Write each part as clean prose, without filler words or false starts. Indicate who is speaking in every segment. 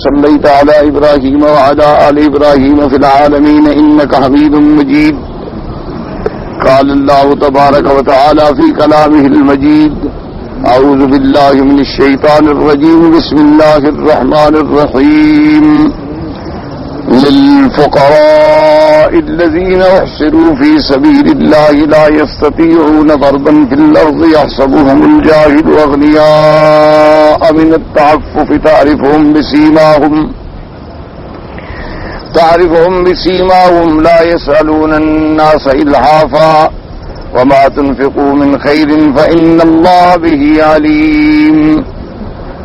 Speaker 1: صليت على إبراهيم وعلى آل إبراهيم في العالمين إنك حميد مجيد. قال الله تبارك وتعالى في كلامه المجيد: أعوذ بالله من الشيطان الرجيم. بسم الله الرحمن الرحيم. للفقراء الذين احصروا في سبيل الله لا يستطيعون ضربا في الأرض يحسبهم الجاهل أغنياء من التعفف تعرفهم بسيماهم لا يسألون الناس إلحافا وما تنفقوا من خير فإن الله به عليم.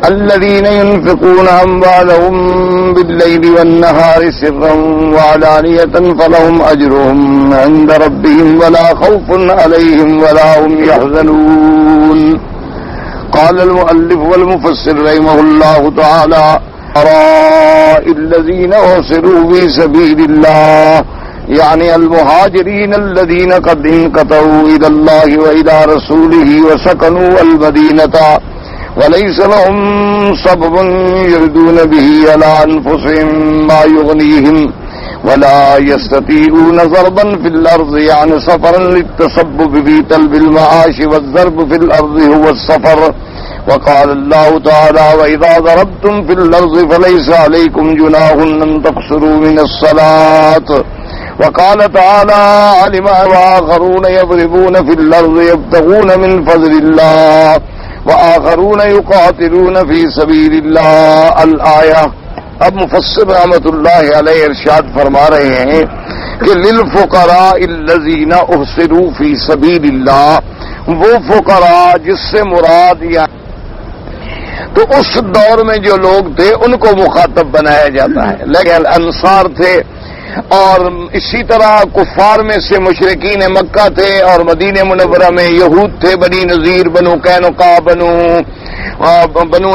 Speaker 1: الذين ينفقون أموالهم بالليل والنهار سرا وعلانية فلهم أجرهم عند ربهم ولا خوف عليهم ولا هم يحزنون. قال المؤلف والمفسر رحمه الله تعالى: الذين أحصروا في سبيل الله يعني المهاجرين الذين قد انقطعوا إلى الله وإلى رسوله وسكنوا المدينة وليس لهم سبب يردون به على أنفسهم ما يغنيهم ولا يستطيعون ضربا في الأرض يعني سفرا للتسبب في طلب المعاش والضرب في الأرض هو السفر. وقال الله تعالى: وإذا ضربتم في الأرض فليس عليكم جناح أن تقصروا من الصلاة. وقال تعالى: علم وآخرون يضربون في الأرض يبتغون من فضل الله وآخرون يقاتلون في سبيل الله. الآیہ. اب مفسر رحمت اللہ علیہ ارشاد فرما رہے ہیں کہ للفقراء الذین احصروا فی سبیل اللہ، وہ فقراء جس سے مراد تو اس دور میں جو لوگ تھے ان کو مخاطب بنایا جاتا ہے، لیکن انصار تھے اور اسی طرح کفار میں سے مشرکین مکہ تھے اور مدینہ منورہ میں یہود تھے، بنی نذیر، بنو قینقاع، بنو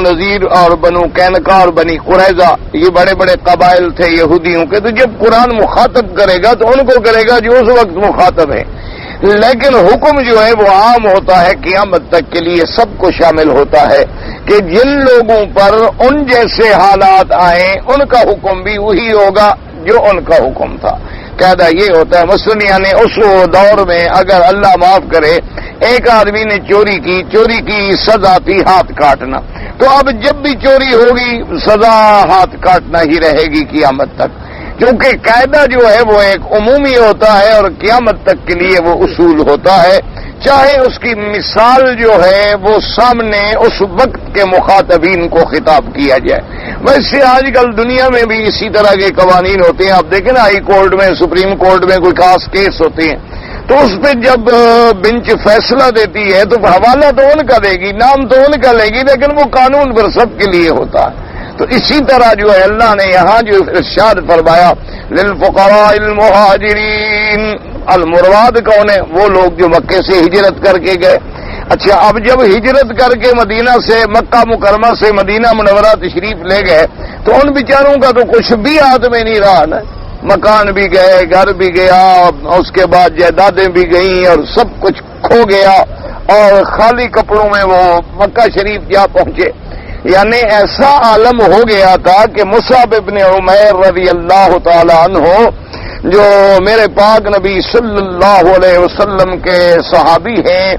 Speaker 1: نذیر اور بنو قینقاع اور بنی قریظہ، یہ بڑے بڑے قبائل تھے یہودیوں کے. تو جب قرآن مخاطب کرے گا تو ان کو کرے گا جو اس وقت مخاطب ہے، لیکن حکم جو ہے وہ عام ہوتا ہے، قیامت تک کے لیے سب کو شامل ہوتا ہے کہ جن لوگوں پر ان جیسے حالات آئیں ان کا حکم بھی وہی ہوگا جو ان کا حکم تھا. قاعدہ یہ ہوتا ہے مثلاً یعنی اس دور میں اگر اللہ معاف کرے ایک آدمی نے چوری کی سزا تھی ہاتھ کاٹنا، تو اب جب بھی چوری ہوگی سزا ہاتھ کاٹنا ہی رہے گی قیامت تک، کیونکہ قاعدہ جو ہے وہ ایک عمومی ہوتا ہے اور قیامت تک کے لیے وہ اصول ہوتا ہے، چاہے اس کی مثال جو ہے وہ سامنے اس وقت کے مخاطبین کو خطاب کیا جائے. ویسے آج کل دنیا میں بھی اسی طرح کے قوانین ہوتے ہیں. آپ دیکھیں نا ہائی کورٹ میں، سپریم کورٹ میں کوئی خاص کیس ہوتے ہیں تو اس پہ جب بینچ فیصلہ دیتی ہے تو حوالہ تو ان کا دے گی، نام تو ان کا لے گی، لیکن وہ قانون پر سب کے لیے ہوتا ہے. تو اسی طرح جو ہے اللہ نے یہاں جو ارشاد فرمایا للفقراء المہاجرین، المراد کون ہے؟ وہ لوگ جو مکے سے ہجرت کر کے گئے. اچھا، اب جب ہجرت کر کے مدینہ سے مکہ مکرمہ سے مدینہ منورہ تشریف لے گئے تو ان بیچاروں کا تو کچھ بھی ہاتھ میں نہیں رہا نا، مکان بھی گئے، گھر بھی گیا، اس کے بعد جائیدادیں بھی گئیں اور سب کچھ کھو گیا اور خالی کپڑوں میں وہ مکہ شریف جا پہنچے. یعنی ایسا عالم ہو گیا تھا کہ مصعب ابن عمیر رضی اللہ تعالی عنہ جو میرے پاک نبی صلی اللہ علیہ وسلم کے صحابی ہیں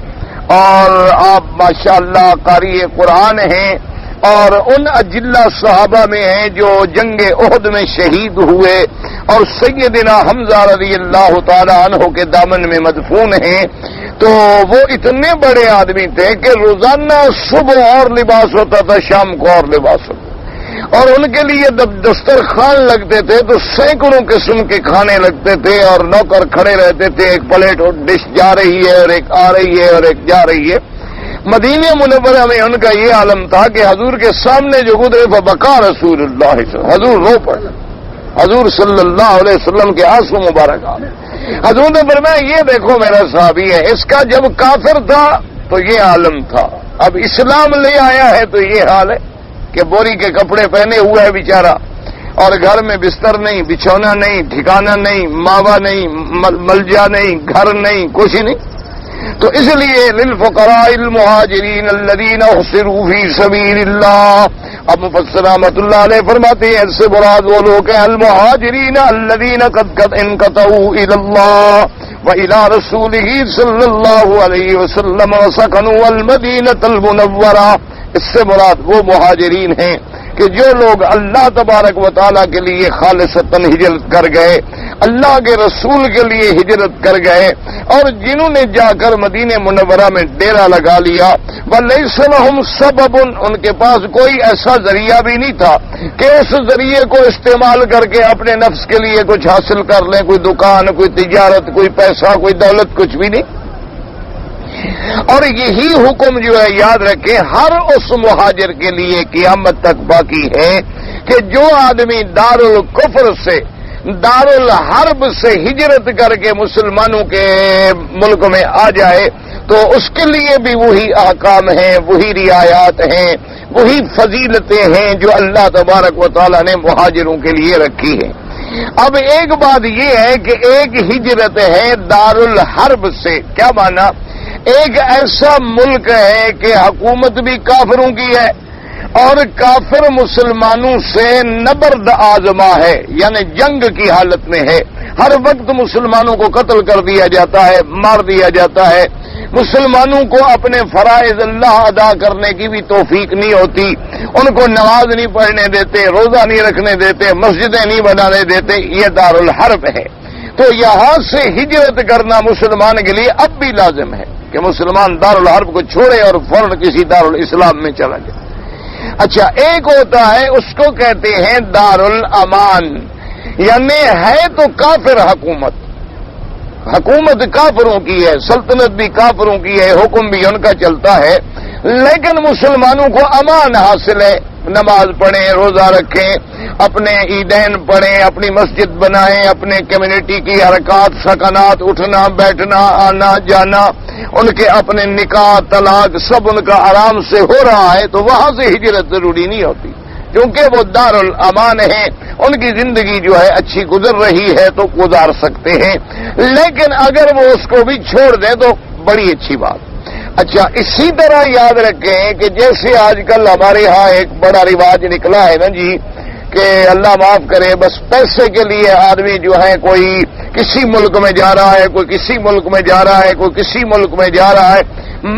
Speaker 1: اور آپ ماشاءاللہ قاری قرآن ہیں اور ان اجلہ صحابہ میں ہیں جو جنگ احد میں شہید ہوئے اور سیدنا حمزہ رضی اللہ تعالی عنہ کے دامن میں مدفون ہیں. تو وہ اتنے بڑے آدمی تھے کہ روزانہ صبح اور لباس ہوتا تھا، شام کو اور لباس ہوتا، اور ان کے لیے جب دسترخوان لگتے تھے تو سینکڑوں قسم کے کھانے لگتے تھے اور نوکر کھڑے رہتے تھے، ایک پلیٹ اور ڈش جا رہی ہے اور ایک آ رہی ہے اور ایک جا رہی ہے. مدینہ منورہ میں ان کا یہ عالم تھا کہ حضور کے سامنے جو گزرے فبکا رسول اللہ، حضور رو پڑے، حضور صلی اللہ علیہ وسلم کے آنسو مبارک آ رہے. حضور نے فرمایا یہ دیکھو میرا صحابی ہے، اس کا جب کافر تھا تو یہ عالم تھا، اب اسلام لے آیا ہے تو یہ حال ہے کہ بوری کے کپڑے پہنے ہوا ہے بیچارہ اور گھر میں بستر نہیں، بچھونا نہیں، ٹھکانہ نہیں، ماوا نہیں، ملجا نہیں، گھر نہیں، کچھ نہیں. تو اس لیے للفقراء المہاجرین الذین احصروا فی سبیل اللہ. اب مفسر رحمۃ اللہ علیہ فرماتے ہیں اس سے مراد وہ لوگ ہیں المہاجرین الذین قد انقطعوا الی اللہ وإلی رسولہ صلی اللہ علیہ وسلم وسکنوا المدینۃ المنورہ. اس سے مراد وہ مہاجرین ہیں کہ جو لوگ اللہ تبارک و تعالیٰ کے لیے خالصتاً ہجرت کر گئے، اللہ کے رسول کے لیے ہجرت کر گئے، اور جنہوں نے جا کر مدینہ منورہ میں ڈیرا لگا لیا. وَلَيْسَ لَهُمْ سَبَبٌ، ان کے پاس کوئی ایسا ذریعہ بھی نہیں تھا کہ اس ذریعے کو استعمال کر کے اپنے نفس کے لیے کچھ حاصل کر لیں، کوئی دکان، کوئی تجارت، کوئی پیسہ، کوئی دولت، کچھ بھی نہیں. اور یہی حکم جو ہے یاد رکھیں ہر اس مہاجر کے لیے قیامت تک باقی ہے کہ جو آدمی دار الکفر سے، دار الحرب سے ہجرت کر کے مسلمانوں کے ملک میں آ جائے تو اس کے لیے بھی وہی احکام ہیں، وہی رعایات ہیں، وہی فضیلتیں ہیں جو اللہ تبارک و تعالیٰ نے مہاجروں کے لیے رکھی ہیں. اب ایک بات یہ ہے کہ ایک ہجرت ہے دار الحرب سے، کیا مانا؟ ایک ایسا ملک ہے کہ حکومت بھی کافروں کی ہے اور کافر مسلمانوں سے نبرد آزما ہے، یعنی جنگ کی حالت میں ہے. ہر وقت مسلمانوں کو قتل کر دیا جاتا ہے، مار دیا جاتا ہے. مسلمانوں کو اپنے فرائض اللہ ادا کرنے کی بھی توفیق نہیں ہوتی، ان کو نماز نہیں پڑھنے دیتے، روزہ نہیں رکھنے دیتے، مسجدیں نہیں بنانے دیتے. یہ دار الحرب ہے. تو یہاں سے ہجرت کرنا مسلمان کے لیے اب بھی لازم ہے کہ مسلمان دار الحرب کو چھوڑے اور فوراً کسی دار الاسلام میں چلا جائے. اچھا، ایک ہوتا ہے اس کو کہتے ہیں دار الامان، یعنی ہے تو کافر حکومت، حکومت کافروں کی ہے، سلطنت بھی کافروں کی ہے، حکم بھی ان کا چلتا ہے، لیکن مسلمانوں کو امان حاصل ہے. نماز پڑھیں، روزہ رکھیں، اپنے عیدین پڑھیں، اپنی مسجد بنائیں، اپنے کمیونٹی کی حرکات، سکنات، اٹھنا بیٹھنا، آنا جانا، ان کے اپنے نکاح طلاق سب ان کا آرام سے ہو رہا ہے. تو وہاں سے ہجرت ضروری نہیں ہوتی کیونکہ وہ دار الامان ہیں، ان کی زندگی جو ہے اچھی گزر رہی ہے تو گزار سکتے ہیں. لیکن اگر وہ اس کو بھی چھوڑ دیں تو بڑی اچھی بات. اچھا، اسی طرح یاد رکھیں کہ جیسے آج کل ہمارے ہاں ایک بڑا رواج نکلا ہے نا جی، کہ اللہ معاف کرے، بس پیسے کے لیے آدمی جو ہے کوئی کسی ملک میں جا رہا ہے، کوئی کسی ملک میں جا رہا ہے، کوئی کسی ملک میں جا رہا ہے.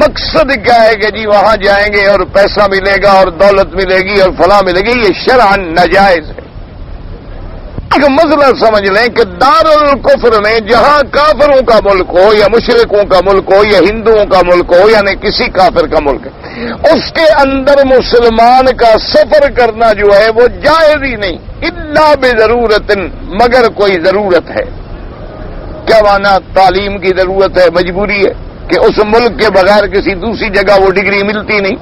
Speaker 1: مقصد کیا ہے کہ جی وہاں جائیں گے اور پیسہ ملے گا اور دولت ملے گی اور فلاں ملے گی. یہ شرعاً ناجائز ہے. ایک مسئلہ سمجھ لیں کہ دار الکفر میں جہاں کافروں کا ملک ہو یا مشرکوں کا ملک ہو یا ہندوؤں کا ملک ہو، یعنی کسی کافر کا ملک ہے، اس کے اندر مسلمان کا سفر کرنا جو ہے وہ جائز ہی نہیں، الا بضرورت، مگر کوئی ضرورت ہے. کیا مانا؟ تعلیم کی ضرورت ہے، مجبوری ہے کہ اس ملک کے بغیر کسی دوسری جگہ وہ ڈگری ملتی نہیں.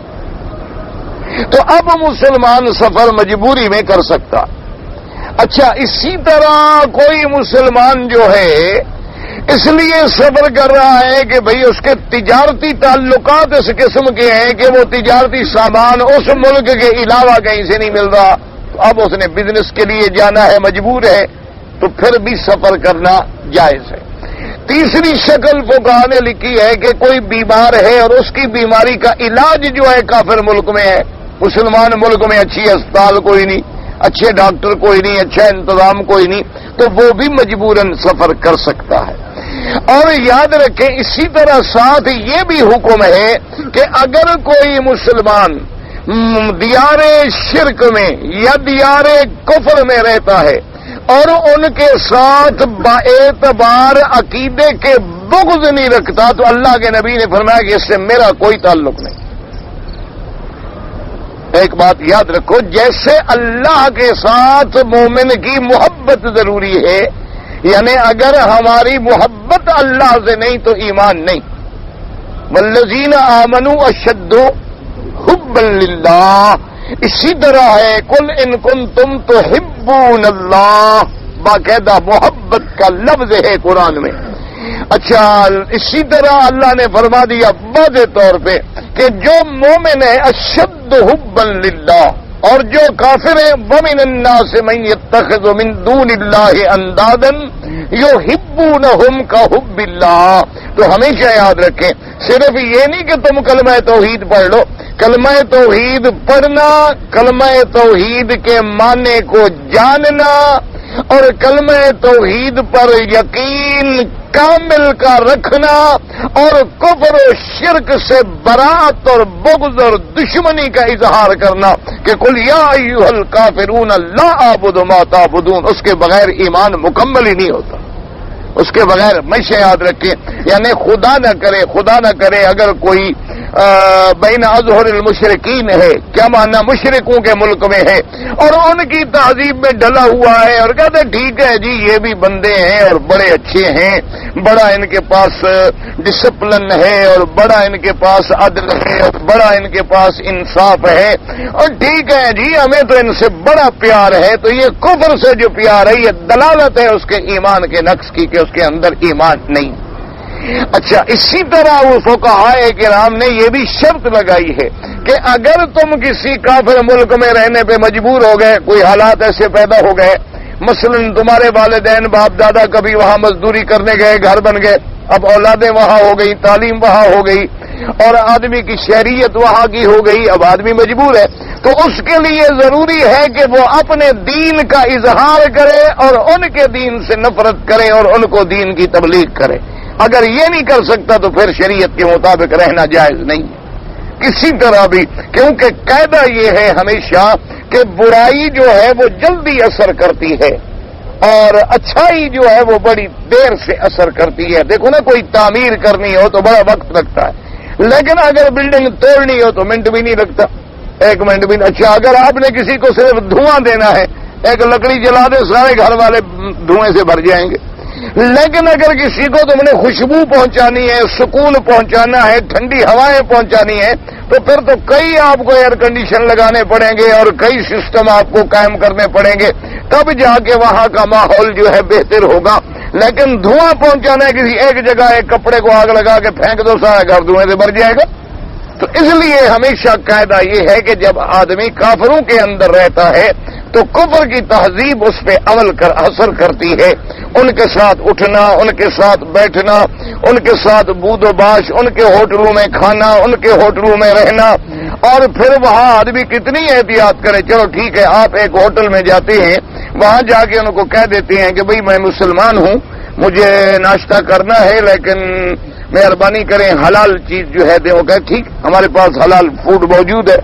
Speaker 1: تو اب مسلمان سفر مجبوری میں کر سکتا. اچھا، اسی طرح کوئی مسلمان جو ہے اس لیے سفر کر رہا ہے کہ بھئی اس کے تجارتی تعلقات اس قسم کے ہیں کہ وہ تجارتی سامان اس ملک کے علاوہ کہیں سے نہیں مل رہا، تو اب اس نے بزنس کے لیے جانا ہے، مجبور ہے، تو پھر بھی سفر کرنا جائز ہے. تیسری شکل فقہاء نے لکھی ہے کہ کوئی بیمار ہے اور اس کی بیماری کا علاج جو ہے کافر ملک میں ہے، مسلمان ملک میں اچھی اسپتال کوئی نہیں، اچھے ڈاکٹر کوئی نہیں، اچھا انتظام کوئی نہیں، تو وہ بھی مجبوراً سفر کر سکتا ہے. اور یاد رکھیں اسی طرح ساتھ یہ بھی حکم ہے کہ اگر کوئی مسلمان دیار شرک میں یا دیار کفر میں رہتا ہے اور ان کے ساتھ باعتبار عقیدے کے بغض نہیں رکھتا تو اللہ کے نبی نے فرمایا کہ اس سے میرا کوئی تعلق نہیں. ایک بات یاد رکھو، جیسے اللہ کے ساتھ مومن کی محبت ضروری ہے، یعنی اگر ہماری محبت اللہ سے نہیں تو ایمان نہیں. والذین آمنوا اشد حبا للہ. اسی طرح ہے قل ان کنتم تحبون اللہ، باقاعدہ محبت کا لفظ ہے قرآن میں. اچھا، اسی طرح اللہ نے فرما دیا واضح طور پہ کہ جو مومن ہے اشد حبا للہ، اور جو کافر ہیں ومن الناس من یتخذ من دون اللہ اندادا یحب تحبونہم کحب اللہ. تو ہمیشہ یاد رکھیں، صرف یہ نہیں کہ تم کلمہ توحید پڑھ لو، کلمہ توحید پڑھنا، کلمہ توحید کے معنی کو جاننا اور کلمہ توحید پر یقین کامل کا رکھنا اور کفر و شرک سے برات اور بغض اور دشمنی کا اظہار کرنا کہ قل یا ایھا الکافرون لا اعبد ما تعبدون، اس کے بغیر ایمان مکمل ہی نہیں ہوتا. اس کے بغیر ہمیشہ یاد رکھیں، یعنی خدا نہ کرے اگر کوئی بین اظہر المشرکین ہے، کیا معنی مشرکوں کے ملک میں ہے اور ان کی تہذیب میں ڈلا ہوا ہے اور کہتے ٹھیک ہے جی یہ بھی بندے ہیں اور بڑے اچھے ہیں، بڑا ان کے پاس ڈسپلن ہے اور بڑا ان کے پاس عدل ہے اور بڑا ان کے پاس انصاف ہے اور ٹھیک ہے جی ہمیں تو ان سے بڑا پیار ہے، تو یہ کفر سے جو پیار ہے یہ دلالت ہے اس کے ایمان کے نقص کی کہ اس کے اندر ایمان نہیں. اچھا، اسی طرح وہ فقہائے کرام نے یہ بھی شرط لگائی ہے کہ اگر تم کسی کافر ملک میں رہنے پہ مجبور ہو گئے، کوئی حالات ایسے پیدا ہو گئے، مثلا تمہارے والدین باپ دادا کبھی وہاں مزدوری کرنے گئے، گھر بن گئے، اب اولادیں وہاں ہو گئی، تعلیم وہاں ہو گئی اور آدمی کی شہریت وہاں کی ہو گئی، اب آدمی مجبور ہے، تو اس کے لیے ضروری ہے کہ وہ اپنے دین کا اظہار کرے اور ان کے دین سے نفرت کرے اور ان کو دین کی تبلیغ کرے. اگر یہ نہیں کر سکتا تو پھر شریعت کے مطابق رہنا جائز نہیں ہے کسی طرح بھی، کیونکہ قاعدہ یہ ہے ہمیشہ کہ برائی جو ہے وہ جلدی اثر کرتی ہے اور اچھائی جو ہے وہ بڑی دیر سے اثر کرتی ہے. دیکھو نا، کوئی تعمیر کرنی ہو تو بڑا وقت لگتا ہے، لیکن اگر بلڈنگ توڑنی ہو تو منٹ بھی نہیں لگتا، 1 منٹ بھی نہیں. اچھا، اگر آپ نے کسی کو صرف دھواں دینا ہے، ایک لکڑی جلا دے سارے گھر والے دھوئیں سے بھر جائیں گے، لیکن اگر کسی کو تم نے خوشبو پہنچانی ہے، سکون پہنچانا ہے، ٹھنڈی ہوائیں پہنچانی ہے، تو پھر تو کئی آپ کو ایئر کنڈیشن لگانے پڑیں گے اور کئی سسٹم آپ کو قائم کرنے پڑیں گے، تب جا کے وہاں کا ماحول جو ہے بہتر ہوگا. لیکن دھواں پہنچانا ہے کسی ایک جگہ، ایک کپڑے کو آگ لگا کے پھینک دو، سارا گھر دھوئیں سے بھر جائے گا. تو اس لیے ہمیشہ قاعدہ یہ ہے کہ جب آدمی کافروں کے اندر رہتا ہے تو کفر کی تہذیب اس پہ اثر کرتی ہے. ان کے ساتھ اٹھنا، ان کے ساتھ بیٹھنا، ان کے ساتھ بود و باش، ان کے ہوٹلوں میں کھانا، ان کے ہوٹلوں میں رہنا، اور پھر وہاں آدمی کتنی احتیاط کرے. چلو ٹھیک ہے، آپ ایک ہوٹل میں جاتے ہیں، وہاں جا کے ان کو کہہ دیتے ہیں کہ بھئی میں مسلمان ہوں، مجھے ناشتہ کرنا ہے، لیکن مہربانی کریں حلال چیز جو ہے دیں. وہ کہ ٹھیک، ہمارے پاس حلال فوڈ موجود ہے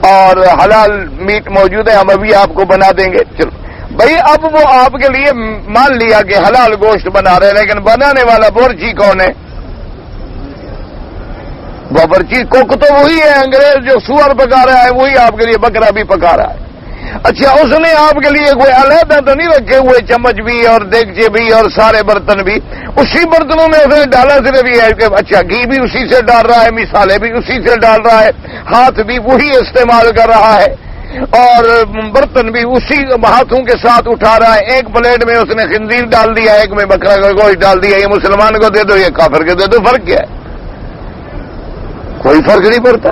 Speaker 1: اور حلال میٹ موجود ہے، ہم ابھی آپ کو بنا دیں گے. چلو بھائی، اب وہ آپ کے لیے مان لیا کہ حلال گوشت بنا رہے، لیکن بنانے والا بورچی کون ہے؟ باورچی کوک تو وہی ہے، انگریز جو سور پکا رہا ہے وہی آپ کے لیے بکرا بھی پکا رہا ہے. اچھا، اس نے آپ کے لیے کوئی علیحدہ تو نہیں رکھے ہوئے چمچ بھی اور دیگچے بھی اور سارے برتن بھی، اسی برتنوں میں اس نے ڈالا صرف یہ ہے کہ اچھا گھی بھی اسی سے ڈال رہا ہے، مسالے بھی اسی سے ڈال رہا ہے، ہاتھ بھی وہی استعمال کر رہا ہے اور برتن بھی اسی ہاتھوں کے ساتھ اٹھا رہا ہے. ایک پلیٹ میں اس نے خنزیر ڈال دیا، ایک میں بکرا کا گوشت ڈال دیا. یہ مسلمان کو دے دو، یہ کافر کو دے دو، فرق کیا ہے؟ کوئی فرق نہیں پڑتا.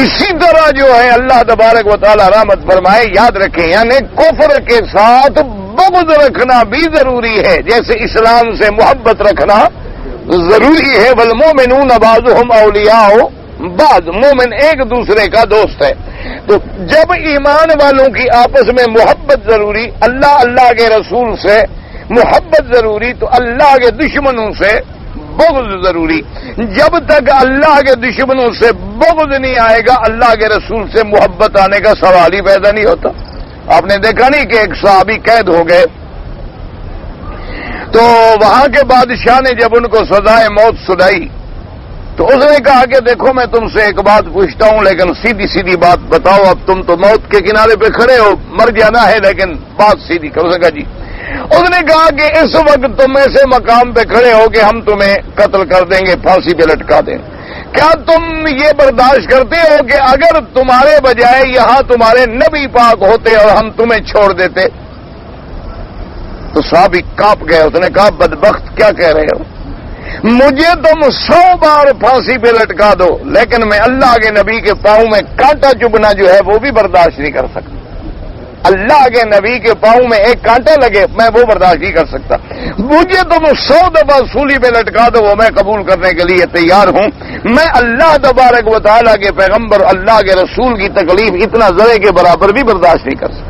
Speaker 1: اسی طرح جو ہے اللہ تبارک و تعالی رحمت فرمائے، یاد رکھیں، یعنی کفر کے ساتھ بغض رکھنا بھی ضروری ہے، جیسے اسلام سے محبت رکھنا ضروری ہے. والمؤمنون بعضهم اولیاء بعض، مومن ایک دوسرے کا دوست ہے. تو جب ایمان والوں کی آپس میں محبت ضروری، اللہ کے رسول سے محبت ضروری، تو اللہ کے دشمنوں سے بغض ضروری. جب تک اللہ کے دشمنوں سے بغض نہیں آئے گا، اللہ کے رسول سے محبت آنے کا سوال ہی پیدا نہیں ہوتا. آپ نے دیکھا نہیں کہ ایک صحابی قید ہو گئے تو وہاں کے بادشاہ نے جب ان کو سزائے موت سنائی تو اس نے کہا کہ دیکھو میں تم سے ایک بات پوچھتا ہوں، لیکن سیدھی سیدھی بات بتاؤ. اب تم تو موت کے کنارے پہ کھڑے ہو، مر جانا ہے، لیکن بات سیدھی کرو. سکا جی. اس نے کہا کہ اس وقت تم ایسے مقام پہ کھڑے ہو کہ ہم تمہیں قتل کر دیں گے، پھانسی پہ لٹکا دیں. کیا تم یہ برداشت کرتے ہو کہ اگر تمہارے بجائے یہاں تمہارے نبی پاک ہوتے اور ہم تمہیں چھوڑ دیتے؟ تو صحابی کانپ گئے. اس نے کہا بدبخت کیا کہہ رہے ہو؟ مجھے تم 100 بار پھانسی پہ لٹکا دو، لیکن میں اللہ کے نبی کے پاؤں میں کانٹا چبھنا جو ہے وہ بھی برداشت نہیں کر سکتا. اللہ کے نبی کے پاؤں میں ایک کانٹا لگے میں وہ برداشت نہیں کر سکتا. مجھے تم 100 دفعہ سولی پہ لٹکا دو وہ میں قبول کرنے کے لیے تیار ہوں. میں اللہ تبارک و تعالیٰ کے پیغمبر اللہ کے رسول کی تکلیف اتنا ذرے کے برابر بھی برداشت نہیں کر سکتا.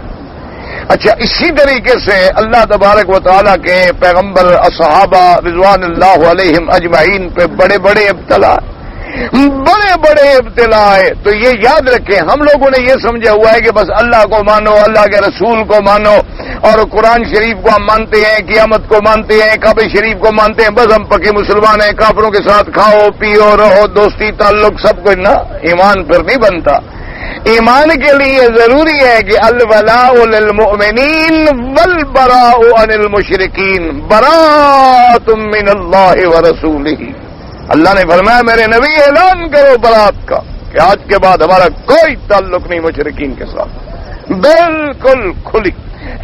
Speaker 1: اچھا اسی طریقے سے اللہ تبارک و تعالیٰ کے پیغمبر صحابہ رضوان اللہ علیہم اجمعین پہ بڑے بڑے ابتلا ہے. تو یہ یاد رکھیں ہم لوگوں نے یہ سمجھا ہوا ہے کہ بس اللہ کو مانو, اللہ کے رسول کو مانو, اور قرآن شریف کو ہم مانتے ہیں, قیامت کو مانتے ہیں, کعبہ شریف کو مانتے ہیں, بس ہم پکے مسلمان ہیں. کافروں کے ساتھ کھاؤ پیو رہو, دوستی تعلق سب کچھ نا, ایمان پھر نہیں بنتا. ایمان کے لیے ضروری ہے کہ الولاء للمؤمنین والبراء عن المشرکین براءۃ من اللہ ورسولہ. اللہ نے فرمایا میرے نبی اعلان کرو برات کا کہ آج کے بعد ہمارا کوئی تعلق نہیں مشرکین کے ساتھ, بالکل کھلی.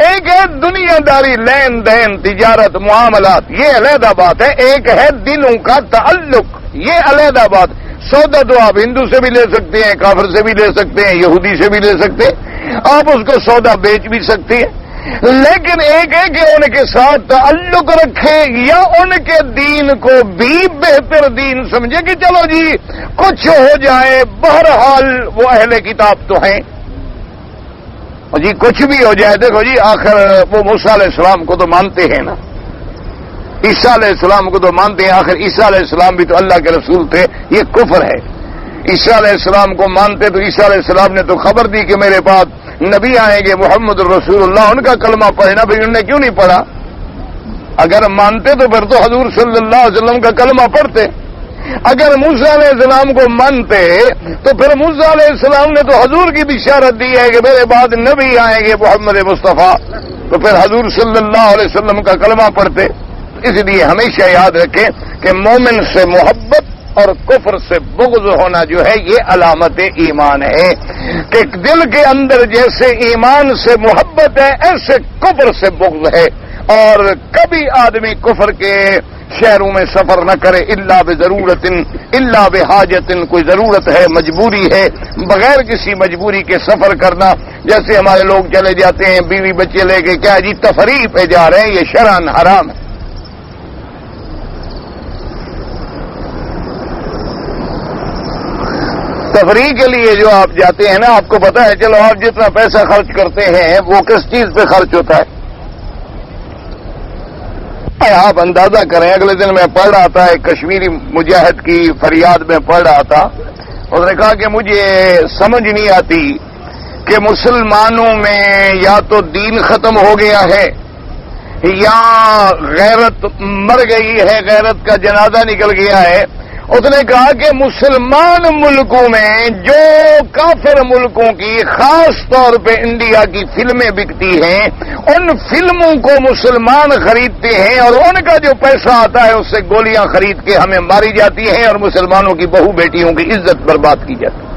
Speaker 1: ایک ہے دنیا داری, لین دین, تجارت, معاملات, یہ علیحدہ بات ہے. ایک ہے دلوں کا تعلق, یہ علیحدہ بات. سودا تو آپ ہندو سے بھی لے سکتے ہیں, کافر سے بھی لے سکتے ہیں, یہودی سے بھی لے سکتے ہیں, آپ اس کو سودا بیچ بھی سکتے ہیں. لیکن ایک ہے کہ ان کے ساتھ تعلق رکھیں یا ان کے دین کو بھی بہتر دین سمجھے کہ چلو جی کچھ ہو جائے, بہرحال وہ اہل کتاب تو ہیں, جی کچھ بھی ہو جائے. دیکھو جی آخر وہ موسیٰ علیہ السلام کو تو مانتے ہیں نا, عیسیٰ علیہ السلام کو تو مانتے ہیں, آخر عیسیٰ علیہ السلام بھی تو اللہ کے رسول تھے. یہ کفر ہے. عیسیٰ علیہ السلام کو مانتے تو عیسیٰ علیہ السلام نے تو خبر دی کہ میرے پاس نبی آئیں گے محمد الرسول اللہ, ان کا کلمہ پڑھنا, پھر انہوں نے کیوں نہیں پڑھا؟ اگر مانتے تو پھر تو حضور صلی اللہ علیہ وسلم کا کلمہ پڑھتے. اگر موسیٰ علیہ السلام کو مانتے تو پھر موسیٰ علیہ السلام نے تو حضور کی بشارت دی ہے کہ میرے بعد نبی آئیں گے محمد مصطفیٰ, تو پھر حضور صلی اللہ علیہ وسلم کا کلمہ پڑھتے. اس لیے ہمیشہ یاد رکھیں کہ مومن سے محبت اور کفر سے بغض ہونا جو ہے یہ علامت ایمان ہے. کہ دل کے اندر جیسے ایمان سے محبت ہے ایسے کفر سے بغض ہے. اور کبھی آدمی کفر کے شہروں میں سفر نہ کرے الا بضرورت, الا بحاجت. کوئی ضرورت ہے, مجبوری ہے, بغیر کسی مجبوری کے سفر کرنا. جیسے ہمارے لوگ چلے جاتے ہیں بیوی بچے لے کے, کیا جی تفریح پہ جا رہے ہیں, یہ شرعاً حرام ہے. تفریح کے لیے جو آپ جاتے ہیں نا, آپ کو پتا ہے, چلو آپ جتنا پیسہ خرچ کرتے ہیں وہ کس چیز پہ خرچ ہوتا ہے آپ اندازہ کریں. اگلے دن میں پڑھ رہا تھا, ایک کشمیری مجاہد کی فریاد میں پڑھ رہا تھا. اس نے کہا کہ مجھے سمجھ نہیں آتی کہ مسلمانوں میں یا تو دین ختم ہو گیا ہے یا غیرت مر گئی ہے, غیرت کا جنازہ نکل گیا ہے. اس نے کہا کہ مسلمان ملکوں میں جو کافر ملکوں کی خاص طور پہ انڈیا کی فلمیں بکتی ہیں ان فلموں کو مسلمان خریدتے ہیں اور ان کا جو پیسہ آتا ہے اس سے گولیاں خرید کے ہمیں ماری جاتی ہیں اور مسلمانوں کی بہو بیٹیوں کی عزت برباد کی جاتی ہے.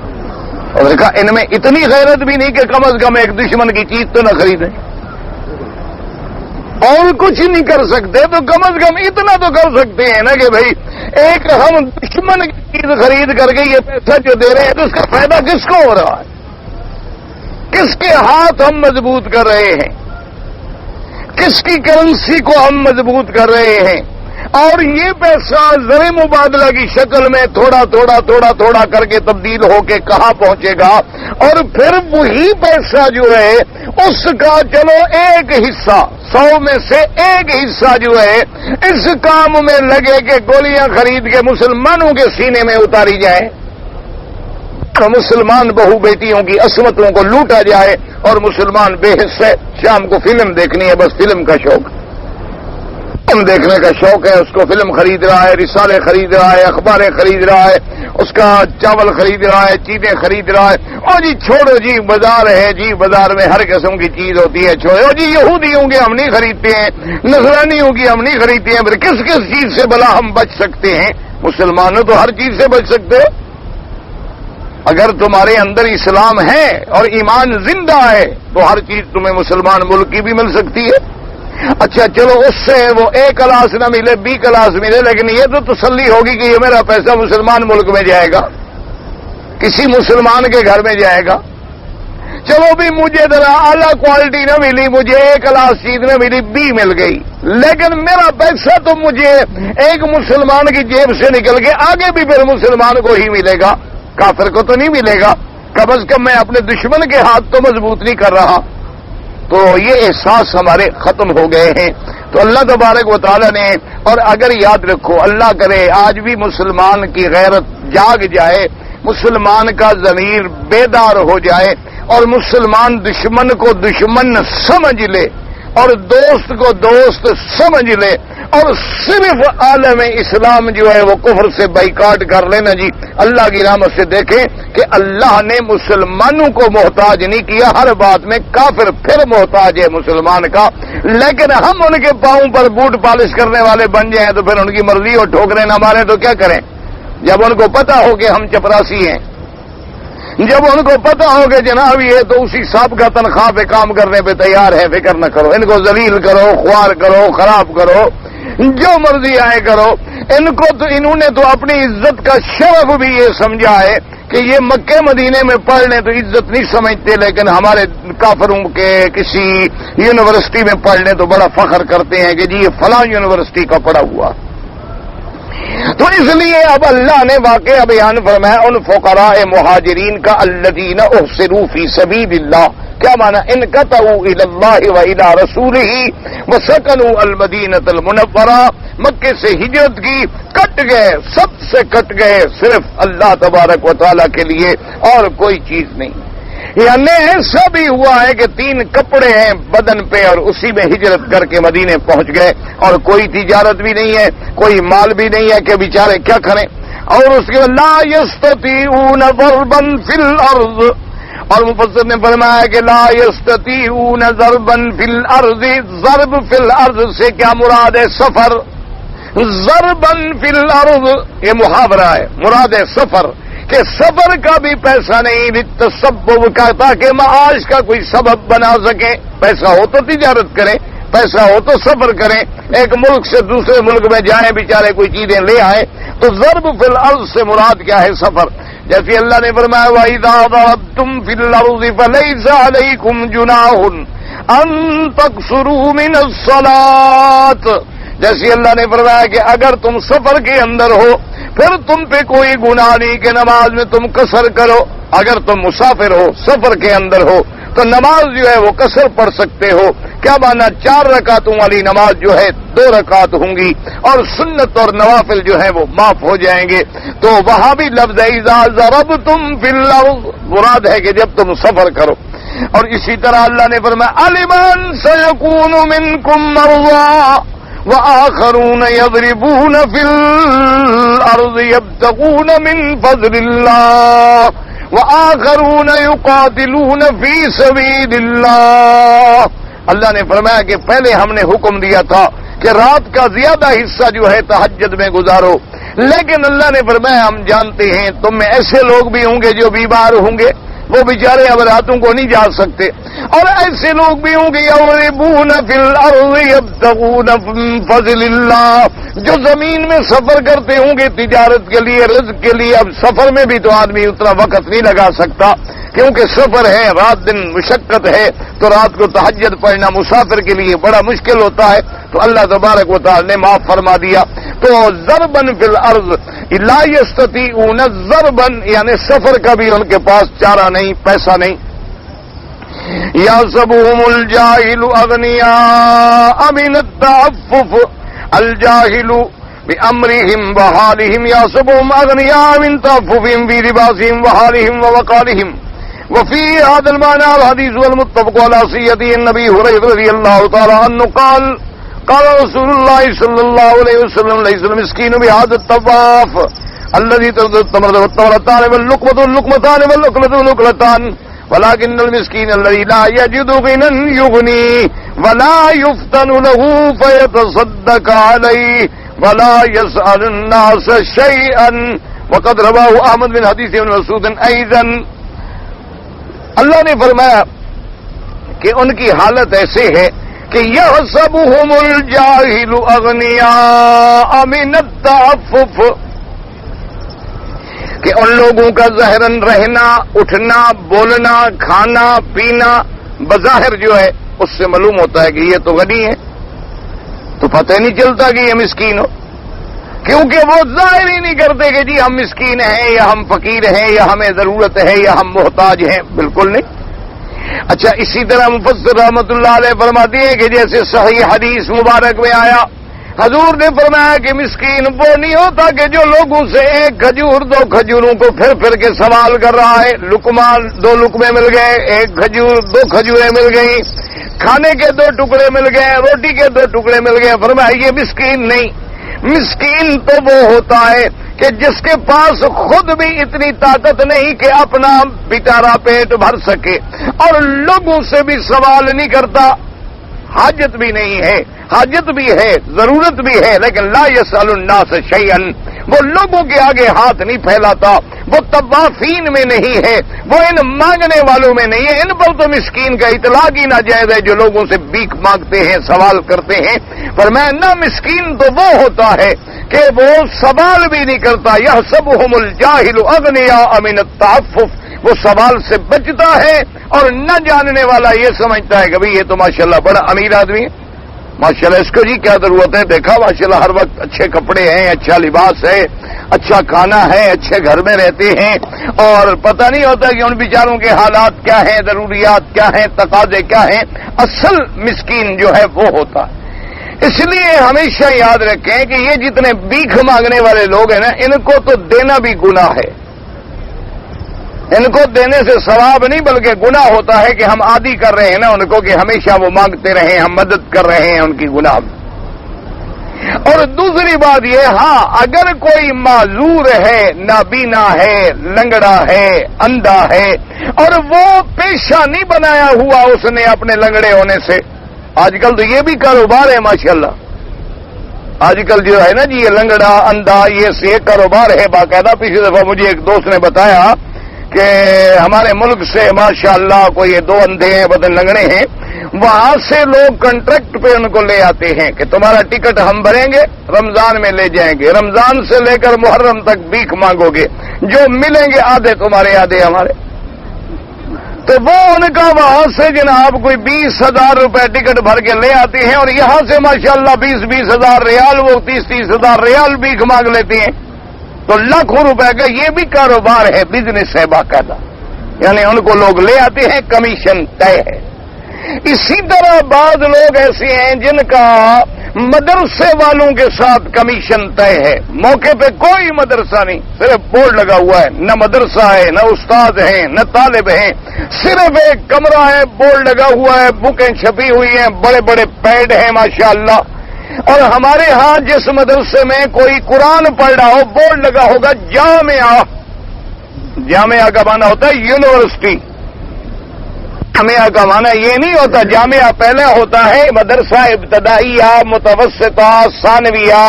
Speaker 1: اور کہا ان میں اتنی غیرت بھی نہیں کہ کم از کم ایک دشمن کی چیز تو نہ خریدیں, اور کچھ نہیں کر سکتے تو کم از کم اتنا تو کر سکتے ہیں نا کہ بھائی ایک ہم دشمن کی چیز خرید کر کے یہ پیسہ جو دے رہے ہیں تو اس کا فائدہ کس کو ہو رہا ہے, کس کے ہاتھ ہم مضبوط کر رہے ہیں, کس کی کرنسی کو ہم مضبوط کر رہے ہیں. اور یہ پیسہ زر مبادلہ کی شکل میں تھوڑا تھوڑا تھوڑا تھوڑا کر کے تبدیل ہو کے کہاں پہنچے گا, اور پھر وہی پیسہ جو ہے اس کا چلو ایک حصہ 100 میں سے ایک حصہ جو ہے اس کام میں لگے کہ گولیاں خرید کے مسلمانوں کے سینے میں اتاری جائے, مسلمان بہو بیٹیوں کی عصمتوں کو لوٹا جائے اور مسلمان بے حصے. شام کو فلم دیکھنی ہے, بس فلم کا شوق, فلم دیکھنے کا شوق ہے, اس کو فلم خرید رہا ہے, رسالے خرید رہا ہے, اخباریں خرید رہا ہے, اس کا چاول خرید رہا ہے, چیزیں خرید رہا ہے. اور جی چھوڑو جی بازار ہے, جی بازار میں ہر قسم کی چیز ہوتی ہے, چھوڑو جی یہودی ہوں گے ہم نہیں خریدتے ہیں, نصرانی ہوں گی ہم نہیں خریدتے ہیں. پھر کس کس چیز سے بلا ہم بچ سکتے ہیں؟ مسلمانوں تو ہر چیز سے بچ سکتے ہو اگر تمہارے اندر اسلام ہے اور ایمان زندہ ہے تو ہر چیز تمہیں مسلمان ملک کی بھی مل سکتی ہے. اچھا چلو اس سے وہ اے کلاس نہ ملے بی کلاس ملے, لیکن یہ تو تسلی ہوگی کہ یہ میرا پیسہ مسلمان ملک میں جائے گا, کسی مسلمان کے گھر میں جائے گا. چلو بھی مجھے ذرا اعلیٰ کوالٹی نہ ملی، مجھے اے کلاس چیز نہ ملی، بی مل گئی، لیکن میرا پیسہ تو مجھے ایک مسلمان کی جیب سے نکل کے آگے بھی پھر مسلمان کو ہی ملے گا، کافر کو تو نہیں ملے گا، کم از کم میں اپنے دشمن کے ہاتھ تو مضبوط نہیں کر رہا۔ تو یہ احساس ہمارے ختم ہو گئے ہیں۔ تو اللہ تبارک و تعالیٰ نے، اور اگر یاد رکھو، اللہ کرے آج بھی مسلمان کی غیرت جاگ جائے، مسلمان کا ضمیر بیدار ہو جائے، اور مسلمان دشمن کو دشمن سمجھ لے اور دوست کو دوست سمجھ لے، اور صرف عالم اسلام جو ہے وہ کفر سے بائیکاٹ کر لینا جی، اللہ کی رحمت سے دیکھیں کہ اللہ نے مسلمانوں کو محتاج نہیں کیا، ہر بات میں کافر پھر محتاج ہے مسلمان کا، لیکن ہم ان کے پاؤں پر بوٹ پالش کرنے والے بن جائیں تو پھر ان کی مرضی اور ٹھوکریں نہ ماریں تو کیا کریں؟ جب ان کو پتا ہو کہ ہم چپراسی ہیں، جب ان کو پتا ہو کہ جناب یہ تو اسی صاحب کا تنخواہ پہ کام کرنے پہ تیار ہے، فکر نہ کرو، ان کو ذلیل کرو، خوار کرو، خراب کرو، جو مرضی آئے کرو، ان کو تو انہوں نے تو اپنی عزت کا شرف بھی یہ سمجھا ہے کہ یہ مکے مدینے میں پڑھ لیں تو عزت نہیں سمجھتے، لیکن ہمارے کافروں کے کسی یونیورسٹی میں پڑھ لیں تو بڑا فخر کرتے ہیں کہ جی یہ فلاں یونیورسٹی کا پڑھا ہوا۔ تو اس لیے اب اللہ نے واقعہ بیان فرمایا ان فقراء مہاجرین کا الذین احصروا فی سبیل اللہ، کیا معنی؟ انقطعوا الی اللہ و الی رسولہ وسکنوا المدینۃ المنورہ، مکے سے ہجرت کی، کٹ گئے، سب سے کٹ گئے، صرف اللہ تبارک و تعالی کے لیے اور کوئی چیز نہیں۔ یعنی ایسا بھی ہوا ہے کہ 3 کپڑے ہیں بدن پہ اور اسی میں ہجرت کر کے مدینے پہنچ گئے، اور کوئی تجارت بھی نہیں ہے، کوئی مال بھی نہیں ہے کہ بیچارے کیا کریں، اور اس کے لا یستطیعون ضربا فی الارض، اور مفسر نے فرمایا کہ لا یستطیعون ضربا فی الارض، ضرب فی الارض سے کیا مراد ہے؟ سفر، ضربا فی الارض یہ محاورہ ہے، مراد ہے سفر، کہ سفر کا بھی پیسہ نہیں، للتسبب کا، تاکہ معاش کا کوئی سبب بنا سکے، پیسہ ہو تو تجارت کریں، پیسہ ہو تو سفر کریں، ایک ملک سے دوسرے ملک میں جائیں بیچارے کوئی چیزیں لے آئیں، تو ضرب فی الارض سے مراد کیا ہے؟ سفر۔ جیسے اللہ نے فرمایا وَإِذَا ضَرَبْتُمْ فِي الْأَرْضِ فَلَيْسَ عَلَيْكُمْ جُنَاحٌ أَن تَقْصُرُوا مِنَ الصَّلَاةِ، جیسے اللہ نے فرمایا کہ اگر تم سفر کے اندر ہو پھر تم پہ کوئی گناہ نہیں کہ نماز میں تم قصر کرو، اگر تم مسافر ہو، سفر کے اندر ہو تو نماز جو ہے وہ قصر پڑھ سکتے ہو۔ کیا معنی؟ 4 رکعتوں والی نماز جو ہے 2 رکعت ہوں گی، اور سنت اور نوافل جو ہے وہ معاف ہو جائیں گے۔ تو وہاں بھی لفظ اذا ضربتم فی الارض مراد ہے کہ جب تم سفر کرو۔ اور اسی طرح اللہ نے فرمایا علم ان سیکون منکم مرضى وآخرون يضربون في الأرض يبتغون من فضل الله وآخرون يقاتلون في سبيل الله۔ اللہ نے فرمایا کہ پہلے ہم نے حکم دیا تھا کہ رات کا زیادہ حصہ جو ہے تہجد میں گزارو، لیکن اللہ نے فرمایا ہم جانتے ہیں تم میں ایسے لوگ بھی ہوں گے جو بیمار ہوں گے، وہ بیچارے اب راتوں کو نہیں جا سکتے، اور ایسے لوگ بھی ہوں گے یضربون فی الارض یبتغون من فضل اللہ، جو زمین میں سفر کرتے ہوں گے تجارت کے لیے، رزق کے لیے۔ اب سفر میں بھی تو آدمی اتنا وقت نہیں لگا سکتا کیونکہ سفر ہے، رات دن مشقت ہے، تو رات کو تہجد پڑھنا مسافر کے لیے بڑا مشکل ہوتا ہے، تو اللہ تبارک و تعالی نے معاف فرما دیا۔ تو ضربا فی الارض لا یستطیعون ضربا، یعنی سفر کا بھی ان کے پاس چارہ نہیں، پیسہ نہیں۔ یحسبهم الجاہل اغنیاء من التعفف، الجاہل بأمرهم وحالهم، یحسبهم اغنیاء من تعففهم في لباسهم وحالهم ووقارهم۔ وفي هذا المعنى الحديث والمتفق على صحته النبي هريرة رضي الله تعالى عنه قال قال رسول الله صلى الله عليه وسلم ليس المسكين بهذا الطواف الذي ترد التمرة والتمرتان واللقمتان واللقلتان، ولكن المسكين الذي لا يجد غنى يغني ولا يفتن له فيتصدق عليه ولا يسأل الناس شيئا، وقد رواه احمد بن حديث ابن مسعود ايضا۔ اللہ نے فرمایا کہ ان کی حالت ایسے ہے کہ یحسبهم الجاہل اغنیاء من التعفف، کہ ان لوگوں کا ظاہراً رہنا، اٹھنا، بولنا، کھانا، پینا بظاہر جو ہے اس سے معلوم ہوتا ہے کہ یہ تو غنی ہے، تو پتہ نہیں چلتا کہ یہ مسکین ہو، کیونکہ وہ ظاہر ہی نہیں کرتے کہ جی ہم مسکین ہیں یا ہم فقیر ہیں یا ہمیں ضرورت ہے یا ہم محتاج ہیں، بالکل نہیں۔ اچھا، اسی طرح مفسر رحمۃ اللہ علیہ فرماتی ہے کہ جیسے صحیح حدیث مبارک میں آیا، حضور نے فرمایا کہ مسکین وہ نہیں ہوتا کہ جو لوگوں سے ایک کھجور دو کھجوروں کو پھر پھر کے سوال کر رہا ہے، لقمہ دو لقمے مل گئے، ایک کھجور دو کھجوریں مل گئیں، کھانے کے دو ٹکڑے مل گئے، روٹی کے دو ٹکڑے مل گئے، فرمایا یہ مسکین نہیں۔ مسکین تو وہ ہوتا ہے کہ جس کے پاس خود بھی اتنی طاقت نہیں کہ اپنا بیچارہ پیٹ بھر سکے اور لوگوں سے بھی سوال نہیں کرتا، حاجت بھی نہیں ہے، حاجت بھی ہے، ضرورت بھی ہے، لیکن لا یسأل الناس شیئا، وہ لوگوں کے آگے ہاتھ نہیں پھیلاتا، وہ طوافین میں نہیں ہے، وہ ان مانگنے والوں میں نہیں ہے۔ ان پر تو مسکین کا اطلاق ہی ناجائز ہے جو لوگوں سے بھیک مانگتے ہیں، سوال کرتے ہیں۔ پر میں نہ، مسکین تو وہ ہوتا ہے کہ وہ سوال بھی نہیں کرتا، یحسبهم الجاہل اغنیاء من التعفف، وہ سوال سے بچتا ہے اور نہ جاننے والا یہ سمجھتا ہے کہ بھئی یہ تو ماشاءاللہ بڑا امیر آدمی ہے، ماشاءاللہ اس کو جی کیا ضرورت ہے، دیکھا ماشاءاللہ ہر وقت اچھے کپڑے ہیں، اچھا لباس ہے، اچھا کھانا ہے، اچھے گھر میں رہتے ہیں، اور پتہ نہیں ہوتا کہ ان بیچاروں کے حالات کیا ہیں، ضروریات کیا ہیں، تقاضے کیا ہیں۔ اصل مسکین جو ہے وہ ہوتا ہے۔ اس لیے ہمیشہ یاد رکھیں کہ یہ جتنے بھیک مانگنے والے لوگ ہیں نا، ان کو تو دینا بھی گناہ ہے، ان کو دینے سے ثواب نہیں بلکہ گناہ ہوتا ہے کہ ہم عادی کر رہے ہیں نا ان کو کہ ہمیشہ وہ مانگتے رہیں، ہم مدد کر رہے ہیں ان کی گناہ۔ اور دوسری بات یہ، ہاں اگر کوئی معذور ہے، نابینا ہے، لنگڑا ہے، اندھا ہے اور وہ پیشہ نہیں بنایا ہوا اس نے اپنے لنگڑے ہونے سے، آج کل تو یہ بھی کاروبار ہے ماشاءاللہ، آج کل جو ہے نا جی یہ لنگڑا اندھا یہ کاروبار ہے باقاعدہ۔ پچھلی دفعہ مجھے ایک دوست نے بتایا کہ ہمارے ملک سے ماشاءاللہ کوئی یہ دو اندھے ہیں بدن لنگڑے ہیں، وہاں سے لوگ کنٹریکٹ پہ ان کو لے آتے ہیں کہ تمہارا ٹکٹ ہم بھریں گے، رمضان میں لے جائیں گے، رمضان سے لے کر محرم تک بھیک مانگو گے، جو ملیں گے آدھے تمہارے آدھے ہمارے۔ تو وہ ان کا وہاں سے جناب کوئی 20,000 روپے ٹکٹ بھر کے لے آتے ہیں اور یہاں سے ماشاءاللہ 20,000 ریال، وہ 30,000 ریال بھیک مانگ لیتے ہیں، تو لاکھوں روپے کا یہ بھی کاروبار ہے، بزنس ہے باقاعدہ، یعنی ان کو لوگ لے آتے ہیں، کمیشن طے ہے۔ اسی طرح بعض لوگ ایسے ہیں جن کا مدرسے والوں کے ساتھ کمیشن طے ہے، موقع پہ کوئی مدرسہ نہیں، صرف بورڈ لگا ہوا ہے، نہ مدرسہ ہے، نہ استاد ہیں، نہ طالب ہیں، صرف ایک کمرہ ہے، بورڈ لگا ہوا ہے، بکیں چھپی ہوئی ہیں، بڑے بڑے پیڈ ہیں ماشاءاللہ۔ اور ہمارے ہاں جس مدرسے میں کوئی قرآن پڑھ رہا ہو، بورڈ لگا ہوگا جامعہ، جامعہ کا معنی ہوتا ہے یونیورسٹی، جامعہ کا معنی یہ نہیں ہوتا، جامعہ پہلے ہوتا ہے مدرسہ ابتدائیہ، متوسطہ، ثانویہ،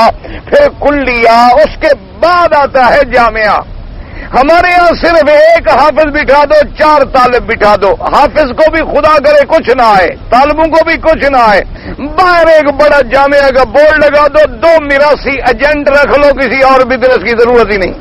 Speaker 1: پھر کلیہ، اس کے بعد آتا ہے جامعہ۔ ہمارے یہاں صرف ایک حافظ بٹھا دو، 4 طالب بٹھا دو، حافظ کو بھی خدا کرے کچھ نہ آئے، طالبوں کو بھی کچھ نہ آئے، باہر ایک بڑا جامعہ کا بورڈ لگا دو، 2 میراثی ایجنٹ رکھ لو، کسی اور بزنس کی ضرورت ہی نہیں۔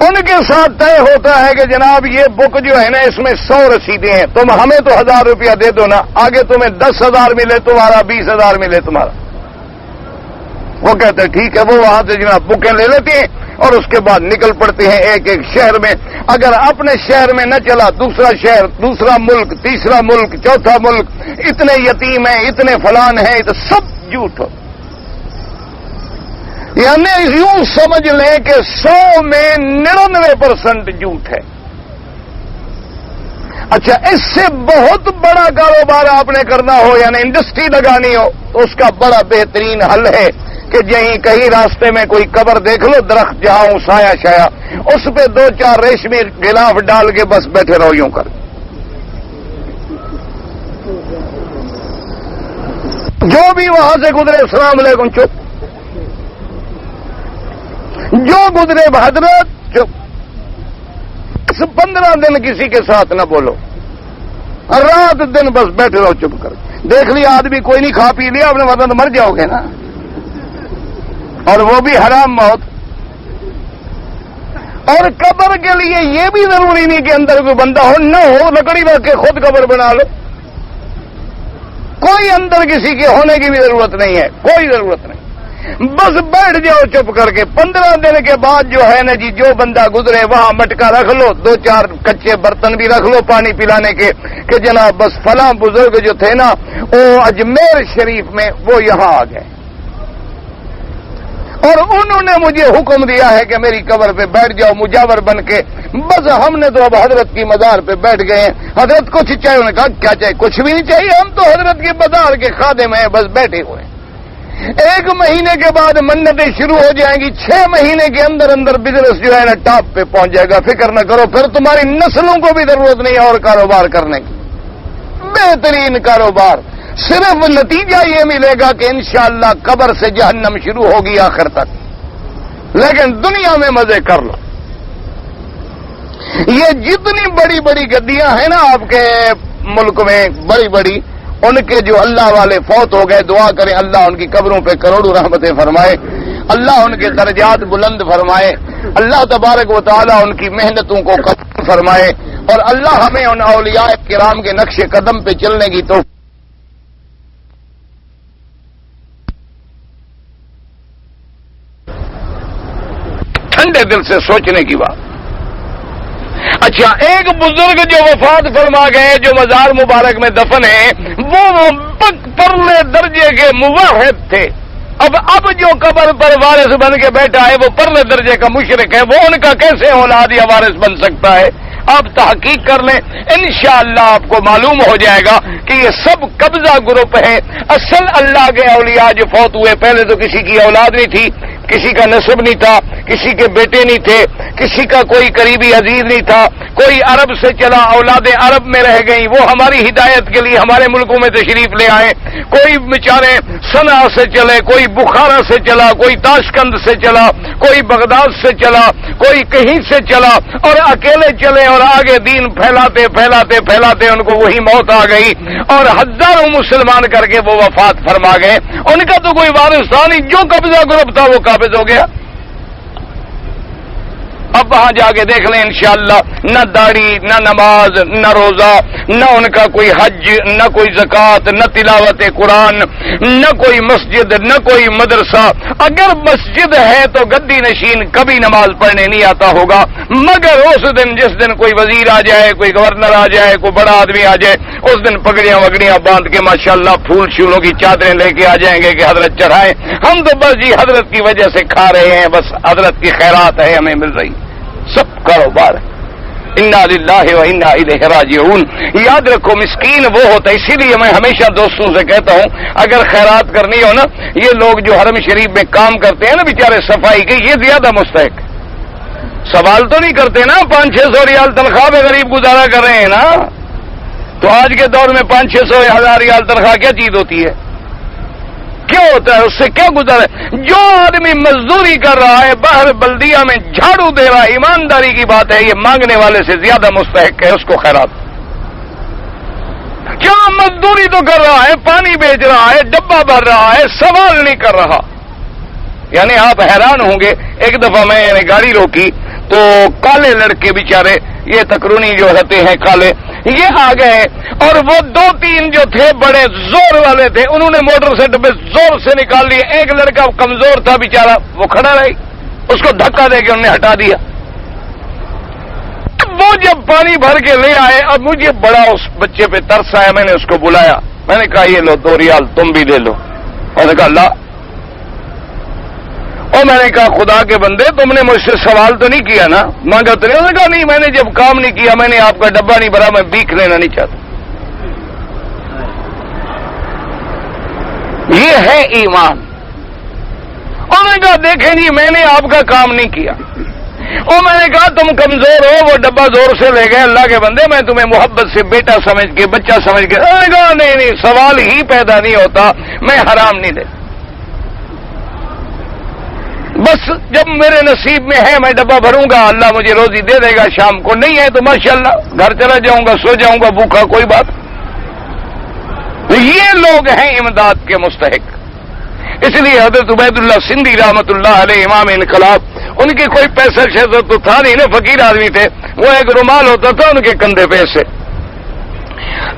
Speaker 1: ان کے ساتھ طے ہوتا ہے کہ جناب یہ بک جو ہے نا اس میں 100 رسیدیں ہیں، تم ہمیں تو 1000 روپیہ دے دو نا، آگے تمہیں 10,000 ملے تمہارا، 20,000 ملے تمہارا۔ وہ کہتے ہیں ٹھیک ہے، وہ وہاں سے جناب بکیں لے لیتے ہیں اور اس کے بعد نکل پڑتے ہیں ایک ایک شہر میں۔ اگر اپنے شہر میں نہ چلا، دوسرا شہر، دوسرا ملک، تیسرا ملک، چوتھا ملک، اتنے یتیم ہیں، اتنے فلان ہیں، تو سب جھوٹ ہو، یعنی یوں سمجھ لیں کہ 100 میں 99% جھوٹ ہے۔ اچھا، اس سے بہت بڑا کاروبار آپ نے کرنا ہو، یعنی انڈسٹری لگانی ہو، تو اس کا بڑا بہترین حل ہے کہ کہیں راستے میں کوئی قبر دیکھ لو، درخت جہاں ہوں سایہ شایا، اس پہ 2-4 ریشمی غلاف ڈال کے بس بیٹھے رہو یوں کر، جو بھی وہاں سے گزرے السلام علیکم، چپ، جو گزرے حضرت چپ، 15 دن کسی کے ساتھ نہ بولو، رات دن بس بیٹھے رہو چپ کر۔ دیکھ لیا آدمی کوئی نہیں، کھا پی لیا اپنے وطن مر جاؤ گے نا، اور وہ بھی حرام موت. اور قبر کے لیے یہ بھی ضروری نہیں کہ اندر کوئی بندہ ہو نہ ہو، لکڑی رکھ کے خود قبر بنا لو. کوئی اندر کسی کے ہونے کی بھی ضرورت نہیں ہے، کوئی ضرورت نہیں. بس بیٹھ جاؤ چپ کر کے. 15 دن کے بعد جو ہے نا جی، جو بندہ گزرے وہاں مٹکا رکھ لو، 2-4 کچے برتن بھی رکھ لو پانی پلانے کے، کہ جناب بس فلاں بزرگ جو تھے نا وہ اجمیر شریف میں وہ یہاں آ گئے اور انہوں نے مجھے حکم دیا ہے کہ میری قبر پہ بیٹھ جاؤ مجاور بن کے. بس ہم نے تو اب حضرت کی مزار پہ بیٹھ گئے ہیں. حضرت کچھ چاہیے؟ انہوں نے کہا کیا چاہیے؟ کچھ بھی نہیں چاہیے، ہم تو حضرت کی مزار کے خادم ہیں، بس بیٹھے ہوئے. 1 مہینے کے بعد منتیں شروع ہو جائیں گی، 6 مہینے کے اندر اندر بزنس جو ہے نا ٹاپ پہ پہنچ جائے گا. فکر نہ کرو، پھر تمہاری نسلوں کو بھی ضرورت نہیں ہے اور کاروبار کرنے کی. بہترین کاروبار. صرف نتیجہ یہ ملے گا کہ انشاءاللہ قبر سے جہنم شروع ہوگی آخر تک، لیکن دنیا میں مزے کر لو. یہ جتنی بڑی بڑی گدیاں ہیں نا آپ کے ملک میں، بڑی بڑی، ان کے جو اللہ والے فوت ہو گئے، دعا کریں اللہ ان کی قبروں پہ کروڑوں رحمتیں فرمائے، اللہ ان کے درجات بلند فرمائے، اللہ تبارک و تعالی ان کی محنتوں کو قبول فرمائے، اور اللہ ہمیں ان اولیاء کرام کے نقش قدم پہ چلنے کی توفیق. ٹھنڈے دل سے سوچنے کی بات. اچھا، ایک بزرگ جو وفات فرما گئے، جو مزار مبارک میں دفن ہیں، وہ پرلے درجے کے موحد تھے. اب جو قبر پر وارث بن کے بیٹھا ہے وہ پرلے درجے کا مشرک ہے. وہ ان کا کیسے اولاد یا وارث بن سکتا ہے؟ آپ تحقیق کر لیں، انشاءاللہ آپ کو معلوم ہو جائے گا کہ یہ سب قبضہ گروپ ہے. اصل اللہ کے اولیاء جو فوت ہوئے، پہلے تو کسی کی اولاد نہیں تھی، کسی کا نسب نہیں تھا، کسی کے بیٹے نہیں تھے، کسی کا کوئی قریبی عزیز نہیں تھا، کوئی عرب سے چلا، اولادیں عرب میں رہ گئیں، وہ ہماری ہدایت کے لیے ہمارے ملکوں میں تشریف لے آئے. کوئی بیچارے صنعا سے چلے، کوئی بخارا سے چلا، کوئی تاشقند سے چلا، کوئی بغداد سے چلا، کوئی کہیں سے چلا، اور اکیلے چلے اور آگے دین پھیلاتے پھیلاتے پھیلاتے ان کو وہی موت آ گئی اور ہزاروں مسلمان کر کے وہ وفات فرما گئے. ان کا تو کوئی وارث تھا نہیں، جو قبضہ گروپ تھا وہ قابض ہو گیا. اب وہاں جا کے دیکھ لیں انشاءاللہ، نہ داڑھی، نہ نماز، نہ روزہ، نہ ان کا کوئی حج، نہ کوئی زکوٰۃ، نہ تلاوت قرآن، نہ کوئی مسجد، نہ کوئی مدرسہ. اگر مسجد ہے تو گدی نشین کبھی نماز پڑھنے نہیں آتا ہوگا، مگر اس دن جس دن کوئی وزیر آ جائے، کوئی گورنر آ جائے، کوئی بڑا آدمی آ جائے، اس دن پگڑیاں وگڑیاں باندھ کے ماشاءاللہ پھول شولوں کی چادریں لے کے آ جائیں گے کہ حضرت چڑھائیں. ہم تو بس جی حضرت کی وجہ سے کھا رہے ہیں، بس حضرت کی خیرات ہے ہمیں مل رہی. سب کاروبار انا للہ و انا الیہ راجعون. یاد رکھو، مسکین وہ ہوتا ہے. اسی لیے میں ہمیشہ دوستوں سے کہتا ہوں، اگر خیرات کرنی ہو نا، یہ لوگ جو حرم شریف میں کام کرتے ہیں نا بیچارے صفائی کے، یہ زیادہ مستحق. سوال تو نہیں کرتے نا، 500-600 ریال تنخواہ میں غریب گزارا کر رہے ہیں نا. تو آج کے دور میں 500-600 ریال تنخواہ کیا چیز ہوتی ہے؟ کیا ہوتا ہے؟ اس سے کیا گزارا ہے؟ جو آدمی مزدوری کر رہا ہے، باہر بلدیہ میں جھاڑو دے رہا ہے، ایمانداری کی بات ہے، یہ مانگنے والے سے زیادہ مستحق ہے اس کو خیرات. کیا مزدوری تو کر رہا ہے، پانی بیچ رہا ہے، ڈبہ بھر رہا ہے، سوال نہیں کر رہا. یعنی آپ حیران ہوں گے. ایک دفعہ میں نے گاڑی روکی تو کالے لڑکے بیچارے، یہ تکرونی جو رہتے ہیں کالے، یہ آ گئے اور وہ 2-3 جو تھے بڑے زور والے تھے، انہوں نے موٹر سائیکل پہ زور سے نکال لیے. ایک لڑکا کمزور تھا بیچارہ، وہ کھڑا رہی، اس کو دھکا دے کے انہوں نے ہٹا دیا. وہ جب پانی بھر کے لے آئے، اب مجھے بڑا اس بچے پہ ترس آیا. میں نے اس کو بلایا، میں نے کہا یہ لو 2 ریال تم بھی لے لو. انہوں نے کہا لا. اور میں نے کہا خدا کے بندے، تم نے مجھ سے سوال تو نہیں کیا نا، مانگا تو نہیں؟ انہوں نے کہا نہیں، میں نے جب کام نہیں کیا، میں نے آپ کا ڈبہ نہیں بھرا، میں بھیک لینا نہیں چاہتا. یہ ہے ایمان. اور میں نے کہا دیکھیں جی، میں نے آپ کا کام نہیں کیا. اور میں نے کہا تم کمزور ہو، وہ ڈبہ زور سے لے گئے، اللہ کے بندے میں تمہیں محبت سے بیٹا سمجھ کے، بچہ سمجھ کے. میں نے کہا نہیں، سوال ہی پیدا نہیں ہوتا، میں حرام نہیں دے. بس جب میرے نصیب میں ہے میں ڈبہ بھروں گا، اللہ مجھے روزی دے دے گا. شام کو نہیں ہے تو ماشاءاللہ گھر چلا جاؤں گا، سو جاؤں گا بھوکا، کوئی بات. یہ لوگ ہیں امداد کے مستحق. اس لیے حضرت عبید اللہ سندھی رحمت اللہ علیہ امام انقلاب، ان کے کوئی پیسہ شیسہ تو تھا نہیں نا، فقیر آدمی تھے، وہ ایک رومال ہوتا تھا ان کے کندھے پہ سے،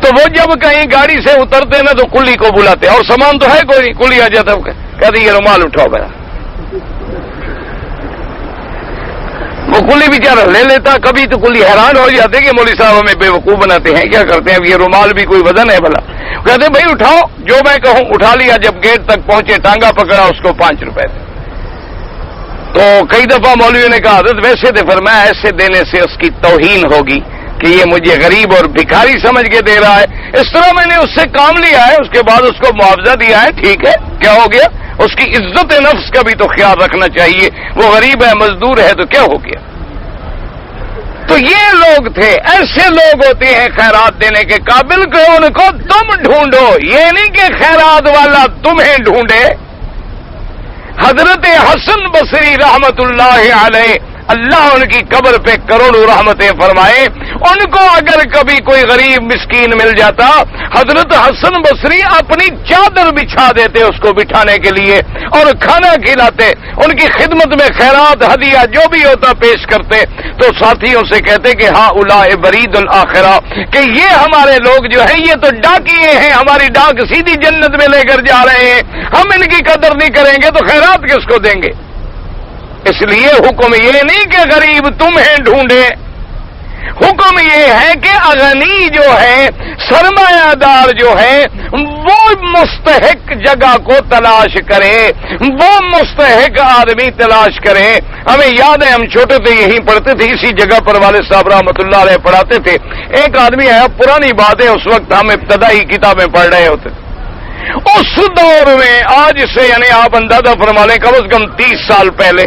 Speaker 1: تو وہ جب کہیں گاڑی سے اترتے نا تو کلی کو بلاتے، اور سامان تو ہے کوئی نہیں، کلی آ جاتا کہتے یہ رومال اٹھاؤ میرا، وہ کلی بیچارہ لے لیتا، کبھی تو کلی حیران ہو جاتے کہ مولوی صاحب ہمیں بے وقوف بناتے ہیں، کیا کرتے ہیں، اب یہ رومال بھی کوئی وزن ہے بھلا، کہتے بھائی اٹھاؤ، جو میں کہوں اٹھا لیا، جب گیٹ تک پہنچے ٹانگا پکڑا، اس کو 5 روپے تھے۔ تو کئی دفعہ مولویوں نے کہا حضرت ویسے تھے، فرمایا ایسے دینے سے اس کی توہین ہوگی کہ یہ مجھے غریب اور بھکاری سمجھ کے دے رہا ہے، اس طرح میں نے اس سے کام لیا ہے، اس کے بعد اس کو معاوضہ دیا ہے، ٹھیک ہے، کیا ہو گیا، اس کی عزت نفس کا بھی تو خیال رکھنا چاہیے، وہ غریب ہے مزدور ہے تو کیا ہو گیا۔ تو یہ لوگ تھے، ایسے لوگ ہوتے ہیں خیرات دینے کے قابل، کہ ان کو تم ڈھونڈو، یہ نہیں کہ خیرات والا تمہیں ڈھونڈے۔ حضرت حسن بصری رحمت اللہ علیہ، اللہ ان کی قبر پہ کروڑوں رحمتیں فرمائے، ان کو اگر کبھی کوئی غریب مسکین مل جاتا، حضرت حسن بصری اپنی چادر بچھا دیتے اس کو بٹھانے کے لیے اور کھانا کھلاتے، ان کی خدمت میں خیرات ہدیہ جو بھی ہوتا پیش کرتے، تو ساتھیوں سے کہتے کہ ہاں اولئک برید الاخرہ، کہ یہ ہمارے لوگ جو ہیں یہ تو ڈاکیے ہیں، ہماری ڈاک سیدھی جنت میں لے کر جا رہے ہیں، ہم ان کی قدر نہیں کریں گے تو خیرات کس کو دیں گے۔ اس لیے حکم یہ نہیں کہ غریب تمہیں ڈھونڈے، حکم یہ ہے کہ اغنی جو ہے، سرمایہ دار جو ہے، وہ مستحق جگہ کو تلاش کرے، وہ مستحق آدمی تلاش کرے۔ ہمیں یاد ہے ہم چھوٹے تھے یہیں پڑھتے تھے، اسی جگہ پر والد صاحب رحمۃ اللہ علیہ پڑھاتے تھے، ایک آدمی آیا، پرانی بات ہے، اس وقت ہم ابتدائی کتابیں پڑھ رہے ہوتے تھے، اس دور میں آج سے یعنی آپ اندازہ فرما لیں کم از کم 30 سال پہلے،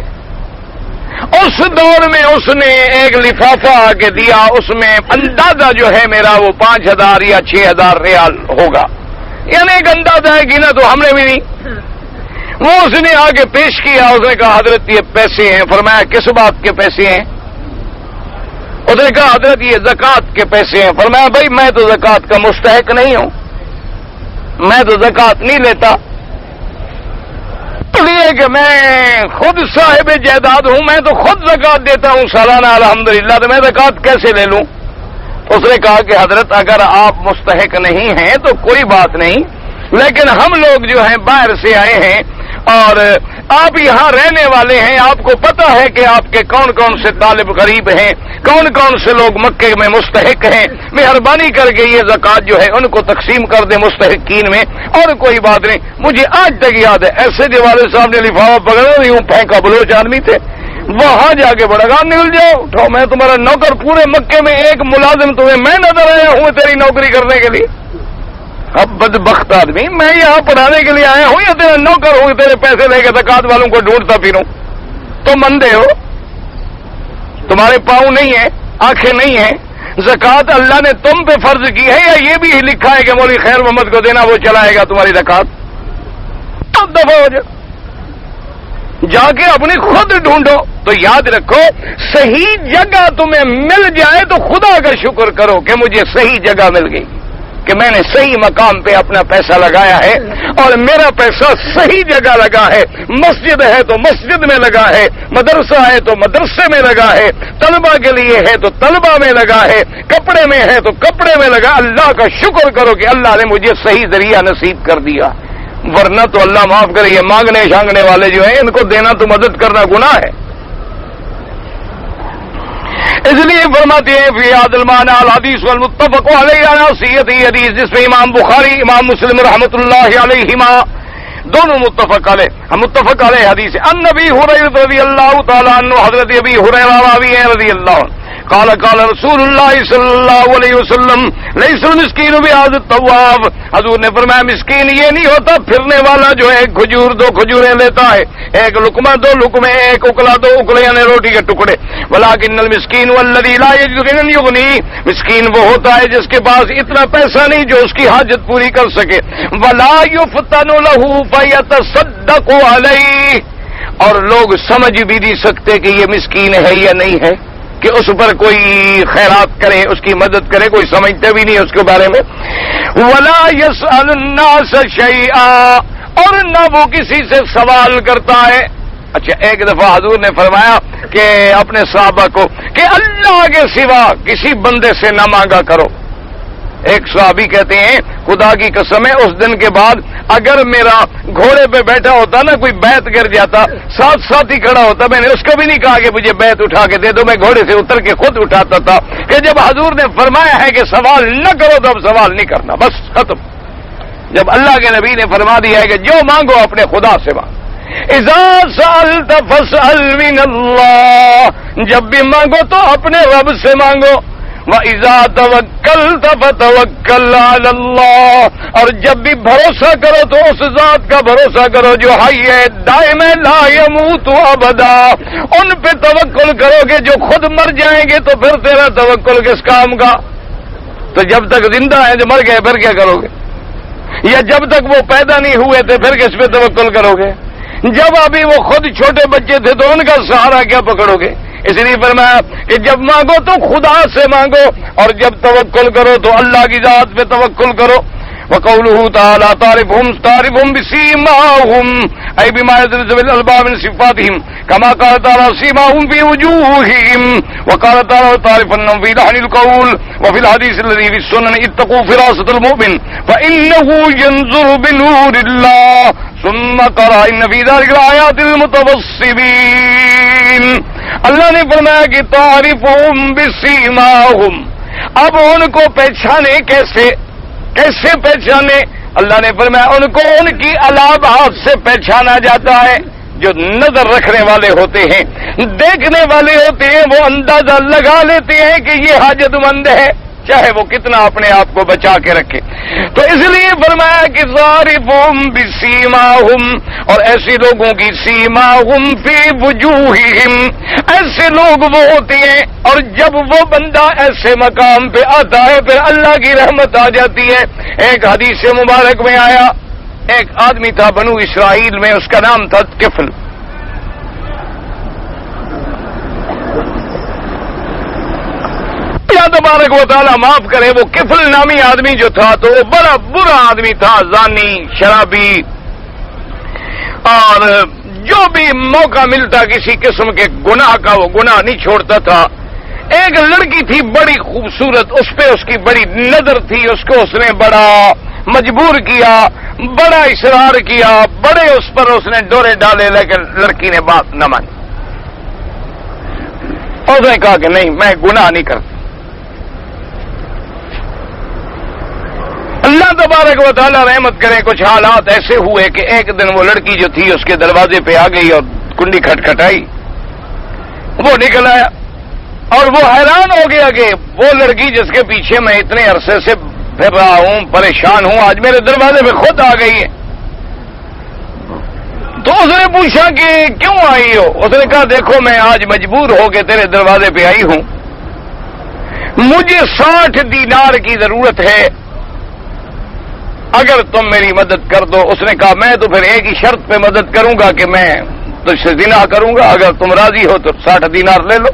Speaker 1: اس دور میں اس نے ایک لفافہ آگے دیا، اس میں اندازہ جو ہے میرا وہ 5000 یا 6000 ریال ہوگا، یعنی ایک اندازہ ہے گنا تو ہم نے بھی نہیں، وہ اس نے آگے پیش کیا، اس نے کہا حضرت یہ پیسے ہیں، فرمایا کس بات کے پیسے ہیں، اس نے کہا حضرت یہ زکوٰۃ کے پیسے ہیں، فرمایا بھائی میں تو زکوٰۃ کا مستحق نہیں ہوں، میں تو زکوٰۃ نہیں لیتا، اس لیے کہ میں خود صاحب جائیداد ہوں، میں تو خود زکوٰۃ دیتا ہوں سالانہ الحمدللہ، تو میں زکوٰۃ کیسے لے لوں؟ اس نے کہا کہ حضرت اگر آپ مستحق نہیں ہیں تو کوئی بات نہیں، لیکن ہم لوگ جو ہیں باہر سے آئے ہیں اور آپ یہاں رہنے والے ہیں، آپ کو پتا ہے کہ آپ کے کون کون سے طالب غریب ہیں، کون کون سے لوگ مکے میں مستحق ہیں، مہربانی کر کے یہ زکوٰۃ جو ہے ان کو تقسیم کر دیں مستحقین میں، اور کوئی بات نہیں۔ مجھے آج تک یاد ہے ایسے جو والد صاحب نے لفافہ پکڑا یوں پھینکا، بلوچ آدمی تھے، وہاں جا کے بڑا کہا نکل جاؤ، اٹھاؤ، میں تمہارا نوکر، پورے مکے میں ایک ملازم تمہیں میں نظر آیا ہوں تیری نوکری کرنے کے لیے۔ اب بدبخت آدمی، میں یہاں پڑھانے کے لیے آیا ہوں یا تیرا نوکر ہوں، تیرے پیسے لے کے زکوٰۃ والوں کو ڈھونڈتا پھروں؟ تم اندھے ہو، تمہارے پاؤں نہیں ہیں، آنکھیں نہیں ہیں، زکوٰۃ اللہ نے تم پہ فرض کی ہے یا یہ بھی لکھا ہے کہ مولوی خیر محمد کو دینا، وہ چلائے گا تمہاری زکوٰۃ؟ اب دفعہ ہو جا کے اپنی خود ڈھونڈو۔ تو یاد رکھو صحیح جگہ تمہیں مل جائے تو خدا کا شکر کرو کہ مجھے صحیح جگہ مل گئی، کہ میں نے صحیح مقام پہ اپنا پیسہ لگایا ہے اور میرا پیسہ صحیح جگہ لگا ہے، مسجد ہے تو مسجد میں لگا ہے، مدرسہ ہے تو مدرسے میں لگا ہے، طلبہ کے لیے ہے تو طلبہ میں لگا ہے، کپڑے میں ہے تو کپڑے میں لگا۔ اللہ کا شکر کرو کہ اللہ نے مجھے صحیح ذریعہ نصیب کر دیا، ورنہ تو اللہ معاف کرے یہ مانگنے شانگنے والے جو ہیں ان کو دینا تو مدد کرنا گناہ ہے۔ اس لیے فرماتے ہیں فی هذا المعنى الحدیث والمتفق علیہ علی صحیح حدیث، جس میں امام بخاری امام مسلم رحمۃ اللہ علیہما دونوں متفق علیہ حدیث ہے۔ ان ابی ہریرہ رضی اللہ تعالی عنہ، حضرت ابی ہریرہ راوی ہیں رضی اللہ عنہ، قال قال رسول اللہ صلی اللہ علیہ وسلم لیس المسکین بهذا الطواف، حضور نے فرمایا مسکین یہ نہیں ہوتا پھرنے والا جو ہے کھجور دو کھجوریں لیتا ہے، ایک لقمہ دو لقمے، ایک اکلا دو اکلے، یعنی روٹی کے ٹکڑے، ولکن المسکین والذی لا یجد غنی یغنی، مسکین وہ ہوتا ہے جس کے پاس اتنا پیسہ نہیں جو اس کی حاجت پوری کر سکے، ولا یفتن له فیتصدق علیہ، اور لوگ سمجھ بھی نہیں سکتے کہ یہ مسکین ہے یا نہیں ہے، کہ اس پر کوئی خیرات کرے، اس کی مدد کرے، کوئی سمجھتے بھی نہیں اس کے بارے میں۔ ولا يسأل الناس شيئا، اور نہ وہ کسی سے سوال کرتا ہے. اچھا، ایک دفعہ حضور نے فرمایا کہ اپنے صحابہ کو کہ اللہ کے سوا کسی بندے سے نہ مانگا کرو. ایک صحابی کہتے ہیں خدا کی قسم ہے اس دن کے بعد اگر میرا گھوڑے پہ بیٹھا ہوتا نا کوئی بیت گر جاتا، ساتھ ساتھ ہی کھڑا ہوتا، میں نے اس کو بھی نہیں کہا کہ مجھے بیت اٹھا کے دے دو، میں گھوڑے سے اتر کے خود اٹھاتا تھا. کہ جب حضور نے فرمایا ہے کہ سوال نہ کرو تو اب سوال نہیں کرنا، بس ختم. جب اللہ کے نبی نے فرما دیا ہے کہ جو مانگو اپنے خدا سے مانگو. اذا سألت فاسأل من اللہ، جب بھی مانگو تو اپنے رب سے مانگو. وَإِذَا تَوَكَّلْتَ فَتَوَكَّلْ عَلَى اللَّهِ، اور جب بھی بھروسہ کرو تو اس ذات کا بھروسہ کرو جو حی ہے، دائم ہے، لا يموت ابدا. ان پہ توکل کرو گے جو خود مر جائیں گے تو پھر تیرا توکل کس کام کا؟ تو جب تک زندہ ہیں جو مر گئے پھر کیا کرو گے؟ یا جب تک وہ پیدا نہیں ہوئے تھے پھر کس پہ توکل کرو گے؟ جب ابھی وہ خود چھوٹے بچے تھے تو ان کا سہارا کیا پکڑو گے؟ اس لیے فرمایا کہ جب مانگو تو خدا سے مانگو، اور جب توکل کرو تو اللہ کی ذات پہ توکل کرو. وقوله تعالى تعرفهم بسيماهم أي بما يدرس بالألباب من صفاتهم كما قال تعالى سيماهم في وجوههم. وقال تعالى تعرفنهم في لحن القول. وفي الحديث الذي في السنن اتقوا فراسة المؤمن فإنه ينظر بنور الله. ثم قرأ إن في ذلك الآيات المتوسمين. اللہ نے فرمایا کہ تعرفهم بسیماهم، اب ان کو پہچانے کیسے پہچانے؟ اللہ نے فرمایا ان کو ان کی علامات سے پہچانا جاتا ہے. جو نظر رکھنے والے ہوتے ہیں، دیکھنے والے ہوتے ہیں، وہ اندازہ لگا لیتے ہیں کہ یہ حاجت مند ہے، چاہے وہ کتنا اپنے آپ کو بچا کے رکھے. تو اس لیے فرمایا کہ ظارفہم بسیماہم، اور ایسے لوگوں کی سیماہم فی وجوہہم، ایسے لوگ وہ ہوتے ہیں، اور جب وہ بندہ ایسے مقام پہ آتا ہے پھر اللہ کی رحمت آ جاتی ہے. ایک حدیث مبارک میں آیا، ایک آدمی تھا بنو اسرائیل میں، اس کا نام تھا کفل. تبارک و تعالیٰ معاف کرے، وہ کفل نامی آدمی جو تھا تو وہ بڑا برا آدمی تھا، زانی، شرابی، اور جو بھی موقع ملتا کسی قسم کے گناہ کا وہ گناہ نہیں چھوڑتا تھا. ایک لڑکی تھی بڑی خوبصورت، اس پہ اس کی بڑی نظر تھی، اس کو اس نے بڑا مجبور کیا، بڑا اصرار کیا، بڑے اس پر اس نے ڈورے ڈالے، لیکن لڑکی نے بات نہ مانی. اس نے کہا کہ نہیں، میں گناہ نہیں کرتا. اللہ تبارک و تعالیٰ رحمت کرے، کچھ حالات ایسے ہوئے کہ ایک دن وہ لڑکی جو تھی اس کے دروازے پہ آ گئی اور کنڈی کھٹکھٹائی. وہ نکل آیا اور وہ حیران ہو گیا کہ وہ لڑکی جس کے پیچھے میں اتنے عرصے سے پھر رہا ہوں، پریشان ہوں، آج میرے دروازے پہ خود آ گئی ہے. تو اس نے پوچھا کہ کیوں آئی ہو؟ اس نے کہا دیکھو میں آج مجبور ہو کے تیرے دروازے پہ آئی ہوں، مجھے 60 دینار کی ضرورت ہے، اگر تم میری مدد کر دو. اس نے کہا میں تو پھر ایک ہی شرط پہ مدد کروں گا کہ میں تجھ سے زنا کروں گا، اگر تم راضی ہو تو 60 دینار لے لو.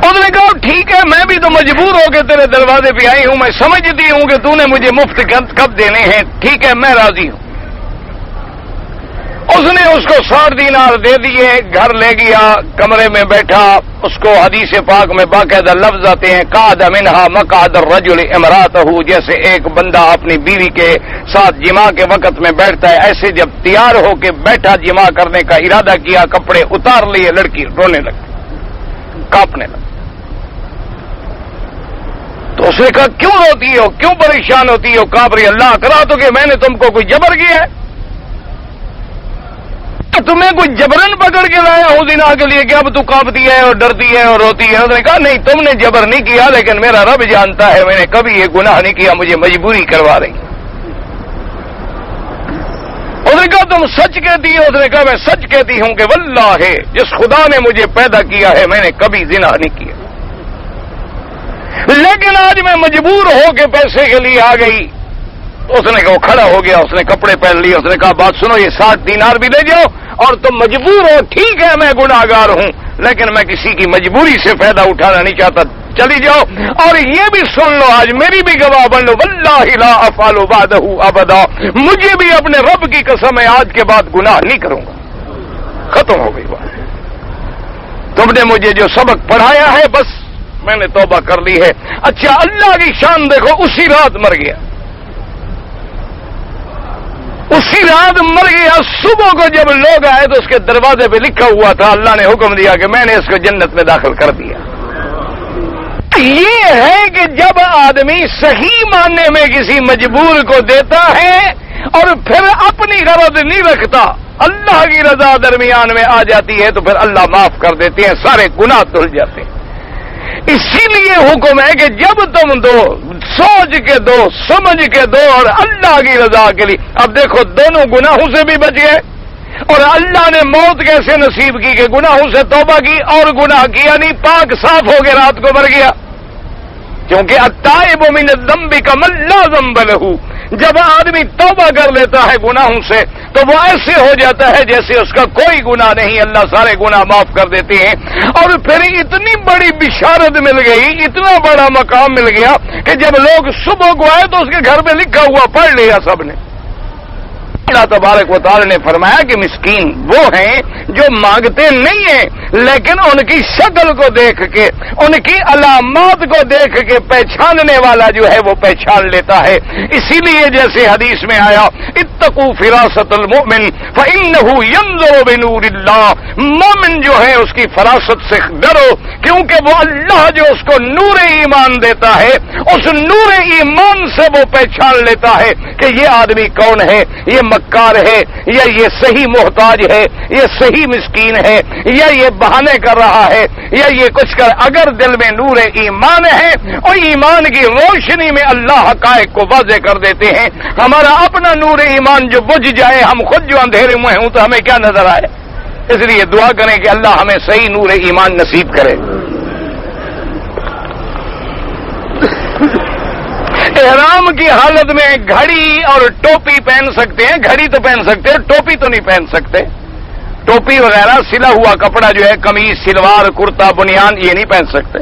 Speaker 1: اس نے کہا ٹھیک ہے، میں بھی تو مجبور ہو کے تیرے دروازے پہ آئی ہوں، میں سمجھتی ہوں کہ تو نے مجھے مفت کب دینے ہیں، ٹھیک ہے میں راضی ہوں. اس نے اس کو 60 دینار دے دیے، گھر لے گیا، کمرے میں بیٹھا. اس کو حدیث پاک میں باقاعدہ لفظ آتے ہیں قعد منها مقعد الرجل امراته، جیسے ایک بندہ اپنی بیوی کے ساتھ جماع کے وقت میں بیٹھتا ہے، ایسے جب تیار ہو کے بیٹھا جماع کرنے کا ارادہ کیا، کپڑے اتار لیے، لڑکی رونے لگی، کانپنے لگی. تو اس نے کہا کیوں روتی ہو، کیوں پریشان ہوتی ہو، کانپ رہی؟ اللہ کرا تو کہ میں نے تم کو کوئی جبر کیا ہے؟ تمہیں کوئی جبرن پکڑ کے لایا ہوں زنا کے لیے کہ اب تو کانپتی ہے اور ڈرتی ہے اور روتی ہے؟ اس نے کہا نہیں، تم نے جبر نہیں کیا، لیکن میرا رب جانتا ہے میں نے کبھی یہ گناہ نہیں کیا، مجھے مجبوری کروا رہی. اس نے کہا تم سچ کہتی ہو؟ اس نے کہا میں سچ کہتی ہوں کہ واللہ جس خدا نے مجھے پیدا کیا ہے میں نے کبھی زنا نہیں کیا، لیکن آج میں مجبور ہو کے پیسے کے لیے آ گئی. اس نے کہا وہ کھڑا ہو گیا، اس نے کپڑے پہن لیے، اس نے کہا بات سنو، یہ 60 دینار بھی لے جاؤ، اور تم مجبور ہو، ٹھیک ہے میں گناہگار ہوں، لیکن میں کسی کی مجبوری سے فائدہ اٹھانا نہیں چاہتا، چلی جاؤ اور یہ بھی سن لو، آج میری بھی گواہ بن لو، واللہ لا افعل بعدہ ابدا، مجھے بھی اپنے رب کی قسم ہے آج کے بعد گناہ نہیں کروں گا. ختم ہو گئی بات. تم نے مجھے جو سبق پڑھایا ہے بس میں نے توبہ کر لی ہے. اچھا اللہ کی شان دیکھو، اسی رات مر گیا، اسی رات مر گیا. صبح کو جب لوگ آئے تو اس کے دروازے پہ لکھا ہوا تھا، اللہ نے حکم دیا کہ میں نے اس کو جنت میں داخل کر دیا. یہ ہے کہ جب آدمی صحیح ماننے میں کسی مجبور کو دیتا ہے اور پھر اپنی غرض نہیں رکھتا، اللہ کی رضا درمیان میں آ جاتی ہے تو پھر اللہ معاف کر دیتے ہیں، سارے گناہ دھل جاتے ہیں. اسی لیے حکم ہے کہ جب تم دو سوچ کے دو، سمجھ کے دو اور اللہ کی رضا کے لیے. اب دیکھو دونوں گناہوں سے بھی بچ گئے اور اللہ نے موت کیسے نصیب کی کہ گناہوں سے توبہ کی اور گناہ کیا نہیں، پاک صاف ہو کے رات کو مر گیا. کیونکہ التائب من الذنب کمن لا ذنب لہ، جب آدمی توبہ کر لیتا ہے گناہوں سے تو وہ ایسے ہو جاتا ہے جیسے اس کا کوئی گناہ نہیں، اللہ سارے گناہ معاف کر دیتے ہیں. اور پھر اتنی بڑی بشارت مل گئی، اتنا بڑا مقام مل گیا کہ جب لوگ صبح کو آئے تو اس کے گھر پہ لکھا ہوا پڑھ لیا سب نے. اللہ تبارک و تعالی نے فرمایا کہ مسکین وہ ہیں جو مانگتے نہیں ہیں لیکن ان کی شکل کو دیکھ کے، ان کی علامات کو دیکھ کے پہچاننے والا جو ہے وہ پہچان لیتا ہے. اسی لیے جیسے حدیث میں آیا اتقوا فراست المؤمن فإنه ينظر بنور اللہ، مومن جو ہے اس کی فراست سے ڈرو کیونکہ وہ اللہ جو اس کو نور ایمان دیتا ہے، اس نور ایمان سے وہ پہچان لیتا ہے کہ یہ آدمی کون ہے، یہ مکار ہے یا یہ صحیح محتاج ہے، یہ صحیح مسکین ہے یا یہ بہانے کر رہا ہے یا یہ کچھ کر. اگر دل میں نور ایمان ہے اور ایمان کی روشنی میں اللہ حقائق کو واضح کر دیتے ہیں. ہمارا اپنا نور ایمان جو بجھ جائے، ہم خود جو اندھیرے میں ہوں تو ہمیں کیا نظر آئے. اس لیے دعا کریں کہ اللہ ہمیں صحیح نور ایمان نصیب کرے. احرام کی حالت میں گھڑی اور ٹوپی پہن سکتے ہیں، گھڑی تو پہن سکتے ہیں، ٹوپی تو نہیں پہن سکتے. ٹوپی وغیرہ سلا ہوا کپڑا جو ہے، قمیص، شلوار، کرتا، بنیان، یہ نہیں پہن سکتے.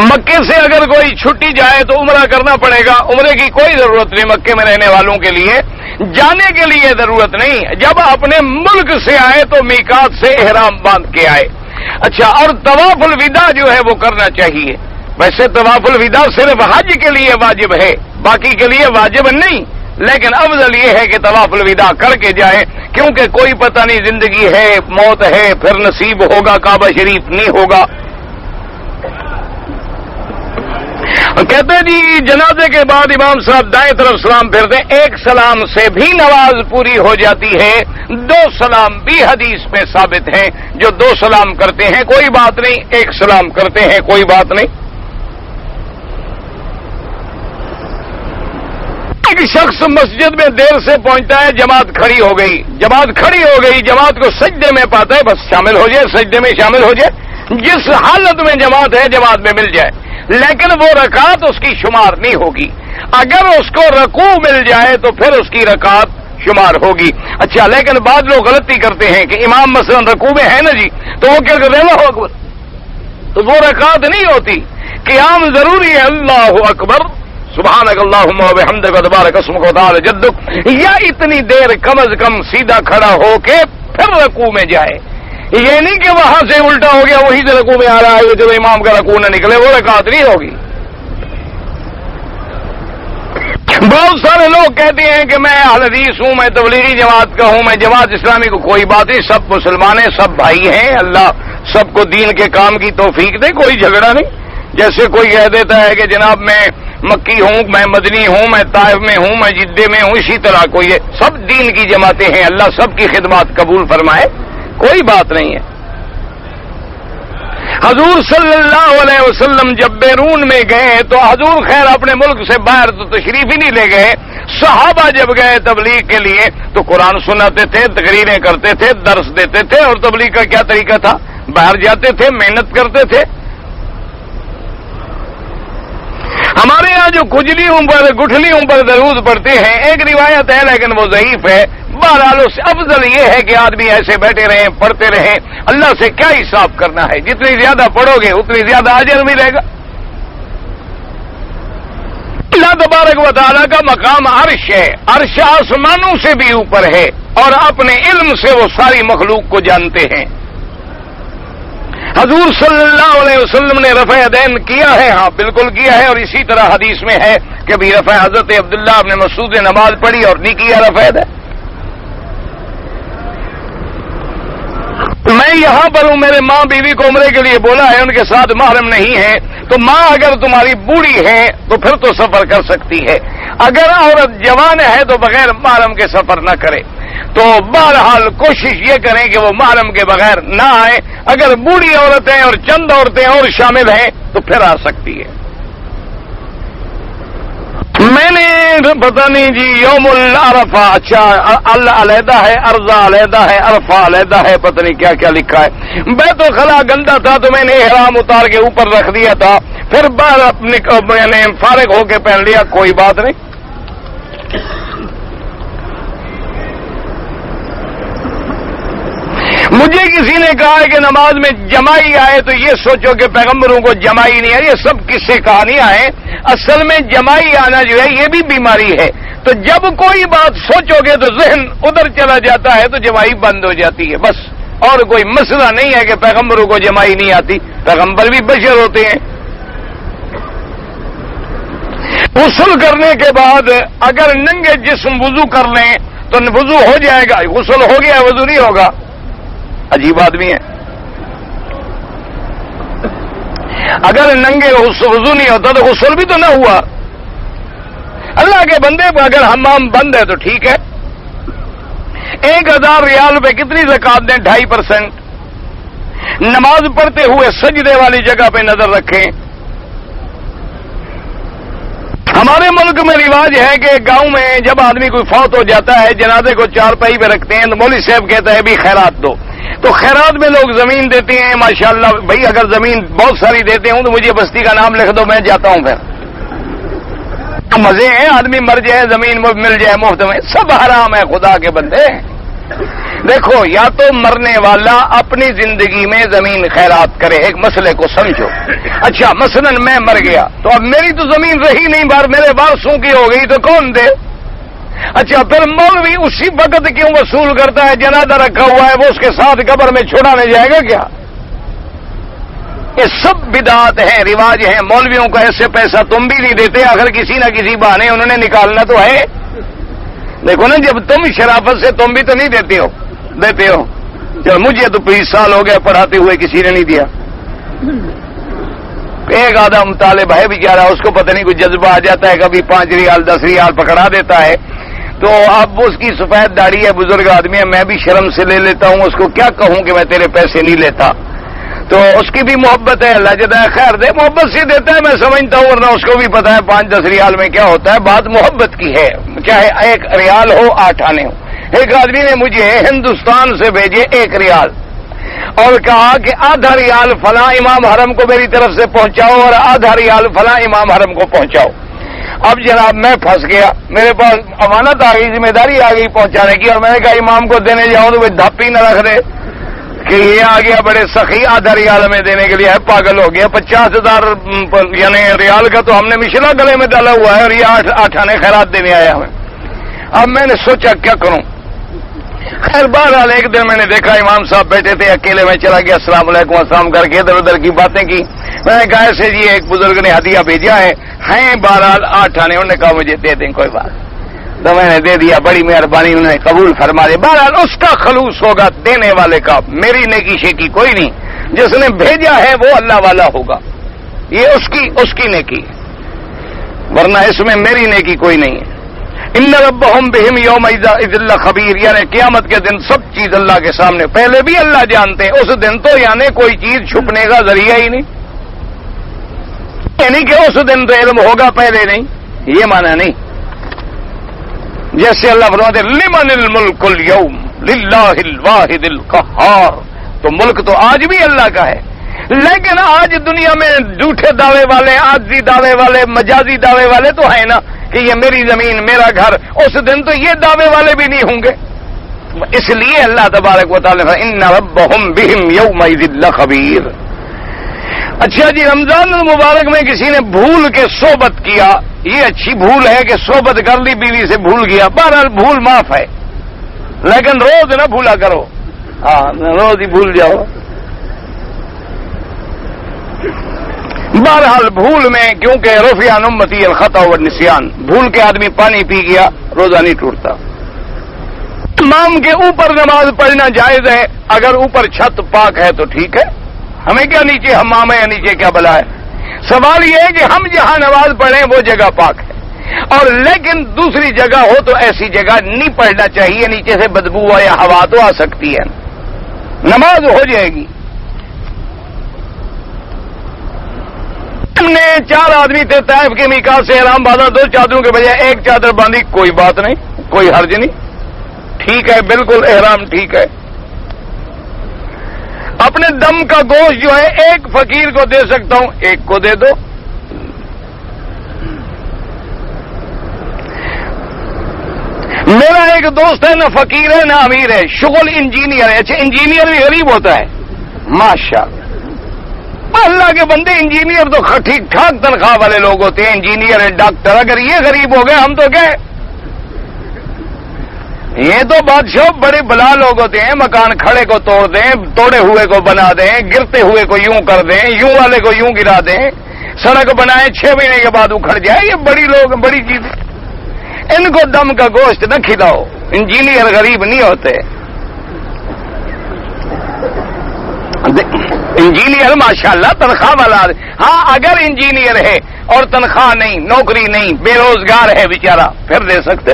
Speaker 1: مکے سے اگر کوئی چھٹی جائے تو عمرہ کرنا پڑے گا. عمرے کی کوئی ضرورت نہیں مکے میں رہنے والوں کے لیے، جانے کے لیے ضرورت نہیں. جب اپنے ملک سے آئے تو میقات سے احرام باندھ کے آئے. اچھا، اور طواف الوداع جو ہے وہ کرنا چاہیے. ویسے طواف الوداع صرف حج کے لیے واجب ہے، باقی کے لیے واجب نہیں، لیکن افضل یہ ہے کہ طواف الوداع کر کے جائے کیونکہ کوئی پتہ نہیں زندگی ہے، موت ہے، پھر نصیب ہوگا کعبہ شریف نہیں ہوگا. کہتے جی جنازے کے بعد امام صاحب دائیں طرف سلام پھیرتے، ایک سلام سے بھی نماز پوری ہو جاتی ہے، دو سلام بھی حدیث میں ثابت ہیں. جو دو سلام کرتے ہیں کوئی بات نہیں، ایک سلام کرتے ہیں کوئی بات نہیں. ایک شخص مسجد میں دیر سے پہنچتا ہے، جماعت کھڑی ہو گئی، جماعت کو سجدے میں پاتا ہے، بس شامل ہو جائے، سجدے میں شامل ہو جائے. جس حالت میں جماعت ہے جماعت میں مل جائے، لیکن وہ رکعت اس کی شمار نہیں ہوگی. اگر اس کو رکوع مل جائے تو پھر اس کی رکعت شمار ہوگی. اچھا، لیکن بعض لوگ غلطی کرتے ہیں کہ امام مثلا رکوع میں ہے نا جی، تو وہ کیا کرتے ہیں اللہ اکبر، تو وہ رکعت نہیں ہوتی. قیام ضروری ہے، اللہ اکبر سبحانک اللہم و بحمدک تبارک اسمک وتعالی جدک، یا اتنی دیر کم از کم سیدھا کھڑا ہو کے پھر رکوع میں جائے. یہ نہیں کہ وہاں سے الٹا ہو گیا وہی سے رکوع میں آ رہا ہے جو امام کا رکوع نہ نکلے، وہ رکعت نہیں ہوگی. بہت سارے لوگ کہتے ہیں کہ میں اہل حدیث ہوں، میں تبلیغی جماعت کا ہوں، میں جماعت اسلامی کو. کوئی بات نہیں، سب مسلمان ہیں، سب بھائی ہیں، اللہ سب کو دین کے کام کی توفیق دے، کوئی جھگڑا نہیں. جیسے کوئی کہہ دیتا ہے کہ جناب میں مکی ہوں، میں مدنی ہوں، میں طائف میں ہوں، میں جدے میں ہوں، اسی طرح کوئی ہے. سب دین کی جماعتیں ہیں، اللہ سب کی خدمات قبول فرمائے، کوئی بات نہیں ہے. حضور صلی اللہ علیہ وسلم جب بیرون میں گئے تو حضور خیر اپنے ملک سے باہر تو تشریف ہی نہیں لے گئے. صحابہ جب گئے تبلیغ کے لیے تو قرآن سناتے تھے، تقریریں کرتے تھے، درس دیتے تھے. اور تبلیغ کا کیا طریقہ تھا؟ باہر جاتے تھے، محنت کرتے تھے. ہمارے یہاں جو کھجلیوں پر گٹھلیوں پر درود پڑھتے ہیں، ایک روایت ہے لیکن وہ ضعیف ہے، بہرحال اس افضل یہ ہے کہ آدمی ایسے بیٹھے رہیں، پڑھتے رہیں. اللہ سے کیا حساب کرنا ہے؟ جتنی زیادہ پڑھو گے اتنی زیادہ اجر ملے گا. اللہ تبارک و تعالیٰ کا مقام عرش ہے، عرش آسمانوں سے بھی اوپر ہے، اور اپنے علم سے وہ ساری مخلوق کو جانتے ہیں. حضور صلی اللہ علیہ وسلم نے رفع یدین کیا ہے، ہاں بالکل کیا ہے، اور اسی طرح حدیث میں ہے کہ بھی رفع حضرت عبداللہ ابن مسعود نے نماز پڑھی اور نہیں کیا رفع یدین. میں یہاں پر ہوں، میرے ماں بیوی کو عمرے کے لیے بولا ہے، ان کے ساتھ محرم نہیں ہے، تو ماں اگر تمہاری بوڑھی ہے تو پھر تو سفر کر سکتی ہے. اگر عورت جوان ہے تو بغیر محرم کے سفر نہ کرے. تو بہرحال کوشش یہ کریں کہ وہ محرم کے بغیر نہ آئے. اگر بوڑھی عورتیں اور چند عورتیں اور شامل ہیں تو پھر آ سکتی ہے. میں نے پتہ نہیں جی یوم العرفہ، اچھا اللہ علیحدہ ہے، عرضہ علیحدہ ہے، عرفہ علیحدہ ہے، پتہ نہیں کیا کیا لکھا ہے. بیت الخلاء گندا تھا تو میں نے احرام اتار کے اوپر رکھ دیا تھا، پھر باہر میں نے فارغ ہو کے پہن لیا، کوئی بات نہیں. مجھے کسی نے کہا ہے کہ نماز میں جمائی آئے تو یہ سوچو کہ پیغمبروں کو جمائی نہیں آئی. یہ سب قصے کہانیاں ہیں. اصل میں جمائی آنا جو ہے یہ بھی بیماری ہے. تو جب کوئی بات سوچو گے تو ذہن ادھر چلا جاتا ہے تو جمائی بند ہو جاتی ہے بس. اور کوئی مسئلہ نہیں ہے کہ پیغمبروں کو جمائی نہیں آتی، پیغمبر بھی بشر ہوتے ہیں. غسل کرنے کے بعد اگر ننگے جسم وضو کر لیں تو وضو ہو جائے گا. غسل ہو گیا وضو نہیں ہوگا. عجیب آدمی ہے. اگر ننگے وضو نہیں ہوتا تو غسل بھی تو نہ ہوا. اللہ کے بندے پر اگر حمام بند ہے تو ٹھیک ہے. 1000 ریال پہ کتنی زکات دیں؟ 2.5%. نماز پڑھتے ہوئے سجدے والی جگہ پہ نظر رکھیں. ہمارے ملک میں رواج ہے کہ گاؤں میں جب آدمی کوئی فوت ہو جاتا ہے جنازے کو 4 پائی پہ رکھتے ہیں تو مولوی صاحب کہتا ہے بھی خیرات دو. تو خیرات میں لوگ زمین دیتے ہیں. ماشاءاللہ بھائی اگر زمین بہت ساری دیتے ہوں تو مجھے بستی کا نام لکھ دو، میں جاتا ہوں. پھر مزے ہیں، آدمی مر جائے زمین مل جائے مفت میں، سب حرام ہے خدا کے بندے. دیکھو یا تو مرنے والا اپنی زندگی میں زمین خیرات کرے. ایک مسئلے کو سمجھو. اچھا مثلا میں مر گیا تو اب میری تو زمین رہی نہیں، بار میرے وارثوں کی ہو گئی تو کون دے؟ اچھا پھر مولوی اسی وقت کیوں وصول کرتا ہے؟ جنازہ رکھا ہوا ہے، وہ اس کے ساتھ قبر میں چھوڑانے جائے گا کیا؟ یہ سب بدعات ہیں، رواج ہیں. مولویوں کو ایسے پیسہ تم بھی نہیں دیتے، اگر کسی نہ کسی بہانے انہوں نے نکالنا تو ہے. دیکھو نا جب تم شرافت سے تم بھی تو نہیں دیتے ہو. چل مجھے تو 20 سال ہو گیا پڑھاتے ہوئے کسی نے نہیں دیا. ایک آدھا طالب ہے بیچارہ، اس کو پتہ نہیں کوئی جذبہ آ جاتا ہے، کبھی 5 ریال 10 ریال پکڑا دیتا ہے. تو اب اس کی سفید داڑھی ہے، بزرگ آدمی ہے، میں بھی شرم سے لے لیتا ہوں. اس کو کیا کہوں کہ میں تیرے پیسے نہیں لیتا؟ تو اس کی بھی محبت ہے، اللہ جدا خیر دے، محبت سے دیتا ہے، میں سمجھتا ہوں. ورنہ اس کو بھی پتا ہے 5-10 ریال میں کیا ہوتا ہے. بات محبت کی ہے، چاہے 1 ریال ہو 8 آنے ہو. ایک آدمی نے مجھے ہندوستان سے بھیجے 1 ریال اور کہا کہ آدھا ریال فلاں امام حرم کو میری طرف سے پہنچاؤ اور آدھا ریال فلاں امام حرم کو پہنچاؤ. اب جناب میں پھنس گیا، میرے پاس امانت آ گئی، ذمہ داری آ گئی پہنچانے کی، اور میں نے کہا امام کو دینے جاؤں تو وہ دھپی نہ رکھ دے کہ یہ آ گیا بڑے سخی، آدھا ریال میں دینے کے لیے ہے، پاگل ہو گیا. 50,000 یعنی ریال کا تو ہم نے مشلا گلے میں ڈالا ہوا ہے اور یہ 8 آنے خیرات دینے آیا ہمیں. اب میں نے سوچا کیا کروں. خیر بہرحال ایک دن میں نے دیکھا امام صاحب بیٹھے تھے اکیلے، میں چلا گیا، السلام علیکم السلام کر کے ادھر ادھر کی باتیں کی. میں نے کہا ایسے جی ایک بزرگ نے ہدیہ بھیجا ہے، ہیں بہرحال 8 آنے. انہوں نے کہا مجھے دے دیں کوئی بات. تو میں نے دے دیا، بڑی مہربانی، انہوں نے قبول فرما لیا. بہرحال اس کا خلوص ہوگا دینے والے کا، میری نیکی شیکی کوئی نہیں. جس نے بھیجا ہے وہ اللہ والا ہوگا، یہ اس کی نیکی ہے، ورنہ اس میں میری نیکی کوئی نہیں ہے. ان ربهم بهم یومئذ لخبیر، یعنی قیامت کے دن سب چیز اللہ کے سامنے، پہلے بھی اللہ جانتے ہیں. اس دن تو یعنی کوئی چیز چھپنے کا ذریعہ ہی نہیں، یعنی کہ اس دن تو علم ہوگا پہلے نہیں، یہ معنی نہیں. جیسے اللہ فرماتے لمن الملک اليوم للہ الواحد القہار، تو ملک تو آج بھی اللہ کا ہے، لیکن آج دنیا میں جھوٹے دعوے والے، عاجزی دعوے والے، مجازی دعوے والے تو ہیں نا کہ یہ میری زمین میرا گھر. اس دن تو یہ دعوے والے بھی نہیں ہوں گے. اس لیے اللہ تبارک و تعالی نے ان ربهم بهم یومئذ لخبیر۔ اچھا جی، رمضان المبارک میں کسی نے بھول کے صحبت کیا، یہ اچھی بھول ہے کہ صحبت کر لی، بیوی سے بھول گیا، بہرحال بھول معاف ہے، لیکن روز نہ بھولا کرو، ہاں روز ہی بھول جاؤ۔ بہرحال بھول میں، کیونکہ رفع عن امتی الخطا والنسیان، بھول کے آدمی پانی پی گیا، روزہ نہیں ٹوٹتا۔ امام کے اوپر نماز پڑھنا جائز ہے، اگر اوپر چھت پاک ہے تو ٹھیک ہے، ہمیں کیا نیچے حمام ہے یا نیچے کیا بلا ہے۔ سوال یہ ہے کہ ہم جہاں نماز پڑھیں وہ جگہ پاک ہے، اور لیکن دوسری جگہ ہو تو ایسی جگہ نہیں پڑھنا چاہیے، نیچے سے بدبو یا ہوا تو آ سکتی ہے، نماز ہو جائے گی۔ ہم نے 4 آدمی تھے، طائف کے میقات سے احرام باندھا، 2 چادروں کے بجائے 1 چادر باندھی، کوئی بات نہیں، کوئی حرج نہیں، ٹھیک ہے، بالکل احرام ٹھیک ہے۔ اپنے دم کا گوشت جو ہے 1 فقیر کو دے سکتا ہوں، 1 کو دے دو۔ میرا ایک دوست ہے، نہ فقیر ہے نہ امیر ہے، شغل انجینئر ہے۔ اچھا، انجینئر بھی غریب ہوتا ہے؟ ماشاءاللہ، اللہ کے بندے، انجینئر تو ٹھیک ٹھاک تنخواہ والے لوگ ہوتے ہیں، انجینئر ہے، ڈاکٹر، اگر یہ غریب ہو گئے ہم تو گئے۔ یہ تو بادشاہ بڑے بلا لوگ ہوتے ہیں، مکان کھڑے کو توڑ دیں، توڑے ہوئے کو بنا دیں، گرتے ہوئے کو یوں کر دیں، یوں والے کو یوں گرا دیں، سڑک بنائیں 6 مہینے کے بعد اکھڑ جائے، یہ بڑی لوگ، بڑی چیز۔ ان کو دم کا گوشت نہ کھلاؤ، انجینئر غریب نہیں ہوتے۔ انجینئر ماشاءاللہ تنخواہ والا، ہاں اگر انجینئر ہے اور تنخواہ نہیں، نوکری نہیں، بے روزگار ہے بیچارہ، پھر دے سکتے۔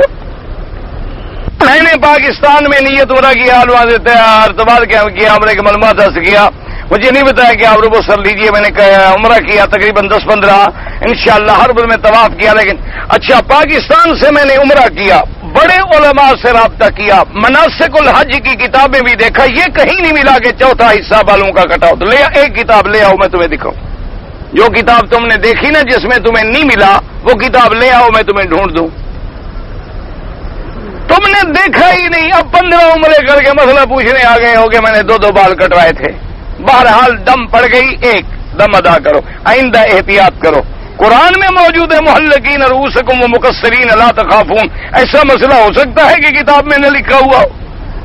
Speaker 1: میں نے پاکستان میں نیت عمرہ کیا، ارتباط کیا، عمرے کے معلومات حاصل کیا، مجھے نہیں بتایا کہ آپ ربو سر لیجئے، میں نے عمرہ کیا تقریباً 10-15، انشاءاللہ ہر بر میں طواف کیا، لیکن اچھا پاکستان سے میں نے عمرہ کیا، بڑے علماء سے رابطہ کیا، مناسک الحج کی کتابیں بھی دیکھا، یہ کہیں نہیں ملا کہ چوتھا حصہ بالوں کا کٹا ہو، تو لے ایک کتاب لے آؤ، میں تمہیں دکھاؤں، جو کتاب تم نے دیکھی نا جس میں تمہیں نہیں ملا، وہ کتاب لے آؤ، میں تمہیں ڈھونڈ دوں۔ تم نے دیکھا ہی نہیں، اب 15 عمرے کر کے مسئلہ پوچھنے آ گئے ہو کہ میں نے 2 بال کٹوائے تھے۔ بہرحال دم پڑ گئی، 1 دم ادا کرو، آئندہ احتیاط کرو۔ قرآن میں موجود ہے محلقین رؤوسکم ومقصرین لا تخافون، ایسا مسئلہ ہو سکتا ہے کہ کتاب میں نہ لکھا ہوا ہو،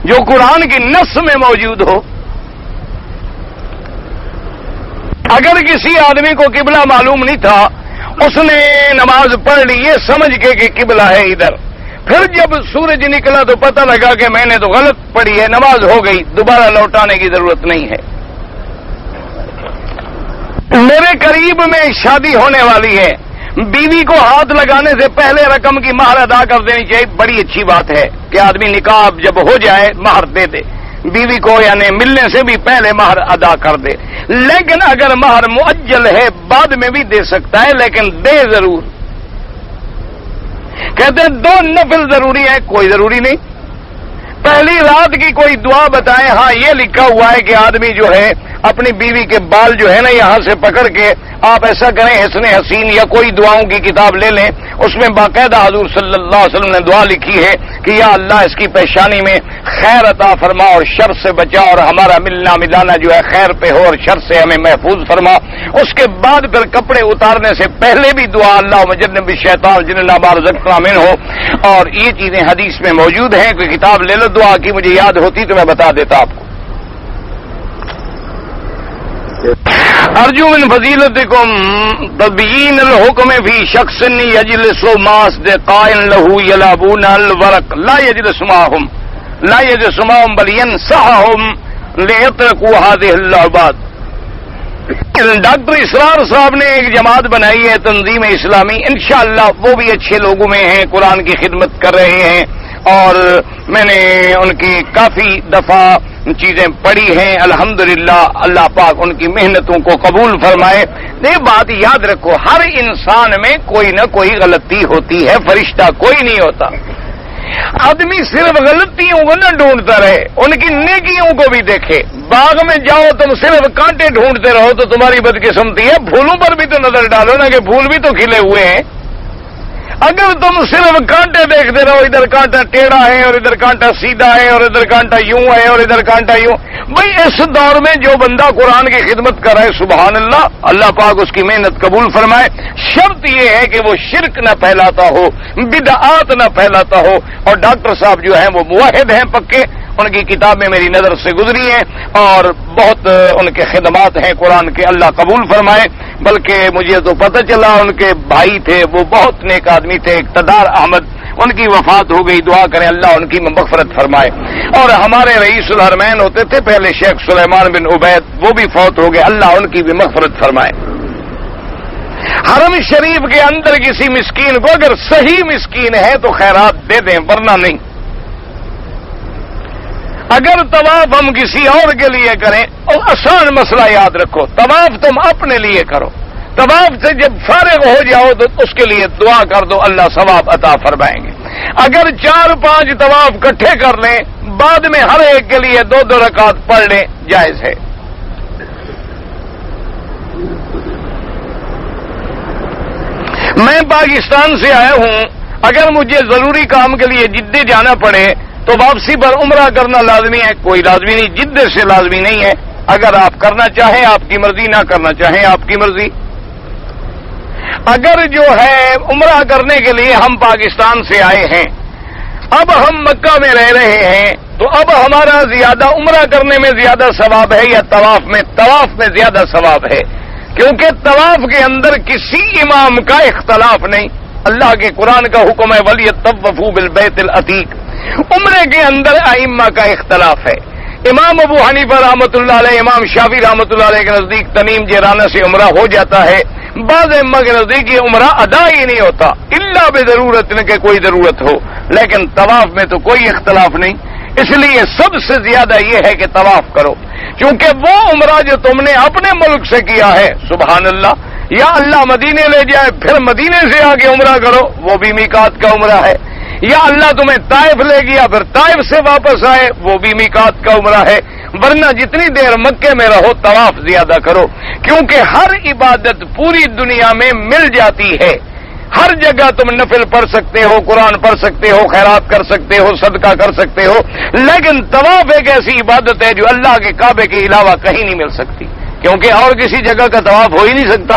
Speaker 1: جو قرآن کی نص میں موجود ہو۔ اگر کسی آدمی کو قبلہ معلوم نہیں تھا، اس نے نماز پڑھ لی یہ سمجھ کے کہ قبلہ ہے ادھر، پھر جب سورج نکلا تو پتہ لگا کہ میں نے تو غلط پڑھی ہے، نماز ہو گئی، دوبارہ لوٹانے کی ضرورت نہیں ہے۔ میرے قریب میں شادی ہونے والی ہے، بیوی کو ہاتھ لگانے سے پہلے رقم کی مہر ادا کر دینی چاہیے، بڑی اچھی بات ہے کہ آدمی نکاح جب ہو جائے مہر دے دے بیوی کو، یعنی ملنے سے بھی پہلے مہر ادا کر دے، لیکن اگر مہر مؤجل ہے بعد میں بھی دے سکتا ہے، لیکن دے ضرور۔ کہتے ہیں 2 نفل ضروری ہے، کوئی ضروری نہیں۔ پہلی رات کی کوئی دعا بتائیں، ہاں یہ لکھا ہوا ہے کہ آدمی جو ہے اپنی بیوی کے بال جو ہے نا یہاں سے پکڑ کے، آپ ایسا کریں حسن حسین یا کوئی دعاؤں کی کتاب لے لیں، اس میں باقاعدہ حضور صلی اللہ علیہ وسلم نے دعا لکھی ہے کہ یا اللہ اس کی پیشانی میں خیر عطا فرما اور شر سے بچا، اور ہمارا ملنا ملانا جو ہے خیر پہ ہو اور شر سے ہمیں محفوظ فرما۔ اس کے بعد پھر کپڑے اتارنے سے پہلے بھی دعا اللہ مجنب الشیطان جننا ما رزقنا منہ ہو، اور یہ چیزیں حدیث میں موجود ہیں، کوئی کتاب لے لو دعا کی، مجھے یاد ہوتی تو میں بتا دیتا آپ کو۔ ارجو من فضیلتکم تبیین الحکم فی شخص یجلس ماصدقاء له یلابون الورق لا یجلس معهم بل ینصحهم لیترکوا هذه اللعبات۔ ڈاکٹر اسرار صاحب نے ایک جماعت بنائی ہے تنظیم اسلامی، انشاءاللہ وہ بھی اچھے لوگوں میں ہیں، قرآن کی خدمت کر رہے ہیں، اور میں نے ان کی کافی دفعہ چیزیں پڑھی ہیں، الحمدللہ، اللہ پاک ان کی محنتوں کو قبول فرمائے۔ یہ بات یاد رکھو، ہر انسان میں کوئی نہ کوئی غلطی ہوتی ہے، فرشتہ کوئی نہیں ہوتا۔ آدمی صرف غلطیوں کو نہ ڈھونڈتا رہے، ان کی نیکیوں کو بھی دیکھے۔ باغ میں جاؤ تم صرف کانٹے ڈھونڈتے رہو تو تمہاری بدقسمتی ہے، پھولوں پر بھی تو نظر ڈالو نا کہ پھول بھی تو کھلے ہوئے ہیں۔ اگر تم صرف کانٹے دیکھتے رہو، ادھر کانٹا ٹیڑھا ہے اور ادھر کانٹا سیدھا ہے اور ادھر کانٹا یوں ہے اور ادھر کانٹا یوں، بھائی اس دور میں جو بندہ قرآن کی خدمت کر رہا ہے، سبحان اللہ، اللہ پاک اس کی محنت قبول فرمائے، شرط یہ ہے کہ وہ شرک نہ پھیلاتا ہو، بدعات نہ پھیلاتا ہو، اور ڈاکٹر صاحب جو ہیں وہ موحد ہیں پکے، ان کی کتابیں میری نظر سے گزری ہیں اور بہت ان کے خدمات ہیں قرآن کے، اللہ قبول فرمائے۔ بلکہ مجھے تو پتہ چلا ان کے بھائی تھے، وہ بہت نیک آدمی تھے، اقتدار احمد، ان کی وفات ہو گئی، دعا کریں اللہ ان کی مغفرت فرمائے۔ اور ہمارے رئیس الحرمین ہوتے تھے پہلے شیخ سلیمان بن عبید، وہ بھی فوت ہو گئے، اللہ ان کی بھی مغفرت فرمائے۔ حرم شریف کے اندر کسی مسکین کو اگر صحیح مسکین ہے تو خیرات دے دیں، ورنہ نہیں۔ اگر طواف ہم کسی اور کے لیے کریں، اور آسان مسئلہ یاد رکھو، طواف تم اپنے لیے کرو، طواف سے جب فارغ ہو جاؤ تو اس کے لیے دعا کر دو، اللہ ثواب عطا فرمائیں گے۔ اگر 4-5 طواف اکٹھے کر لیں، بعد میں ہر ایک کے لیے 2 رکعت پڑھ لیں، جائز ہے۔ میں پاکستان سے آیا ہوں، اگر مجھے ضروری کام کے لیے جدہ جانا پڑے تو واپسی پر عمرہ کرنا لازمی ہے؟ کوئی لازمی نہیں، جدہ سے لازمی نہیں ہے، اگر آپ کرنا چاہیں آپ کی مرضی، نہ کرنا چاہیں آپ کی مرضی۔ اگر جو ہے عمرہ کرنے کے لیے ہم پاکستان سے آئے ہیں، اب ہم مکہ میں رہ رہے ہیں، تو اب ہمارا زیادہ عمرہ کرنے میں زیادہ ثواب ہے یا طواف میں؟ طواف میں زیادہ ثواب ہے، کیونکہ طواف کے اندر کسی امام کا اختلاف نہیں، اللہ کے قرآن کا حکم ہے وَلْيَطَّوَّفُوا بِالْبَيْتِ الْعَتِيقِ۔ عمرے کے اندر ائمہ کا اختلاف ہے، امام ابو حنیفہ رحمۃ اللہ علیہ، امام شافعی رحمۃ اللہ علیہ کے نزدیک تمیم جیرانہ سے عمرہ ہو جاتا ہے، بعض ائمہ کے نزدیک یہ عمرہ ادا ہی نہیں ہوتا الا بضرورت، نہ کہ کوئی ضرورت ہو، لیکن طواف میں تو کوئی اختلاف نہیں۔ اس لیے سب سے زیادہ یہ ہے کہ طواف کرو، کیونکہ وہ عمرہ جو تم نے اپنے ملک سے کیا ہے، سبحان اللہ، یا اللہ مدینے لے جائے پھر مدینے سے آگے عمرہ کرو، وہ بھی میقات کا عمرہ ہے، یا اللہ تمہیں طائف لے گیا پھر طائف سے واپس آئے، وہ بھی میقات کا عمرہ ہے۔ ورنہ جتنی دیر مکے میں رہو طواف زیادہ کرو، کیونکہ ہر عبادت پوری دنیا میں مل جاتی ہے، ہر جگہ تم نفل پڑھ سکتے ہو، قرآن پڑھ سکتے ہو، خیرات کر سکتے ہو، صدقہ کر سکتے ہو، لیکن طواف ایک ایسی عبادت ہے جو اللہ کے کعبے کے علاوہ کہیں نہیں مل سکتی، کیونکہ اور کسی جگہ کا طواف ہو ہی نہیں سکتا۔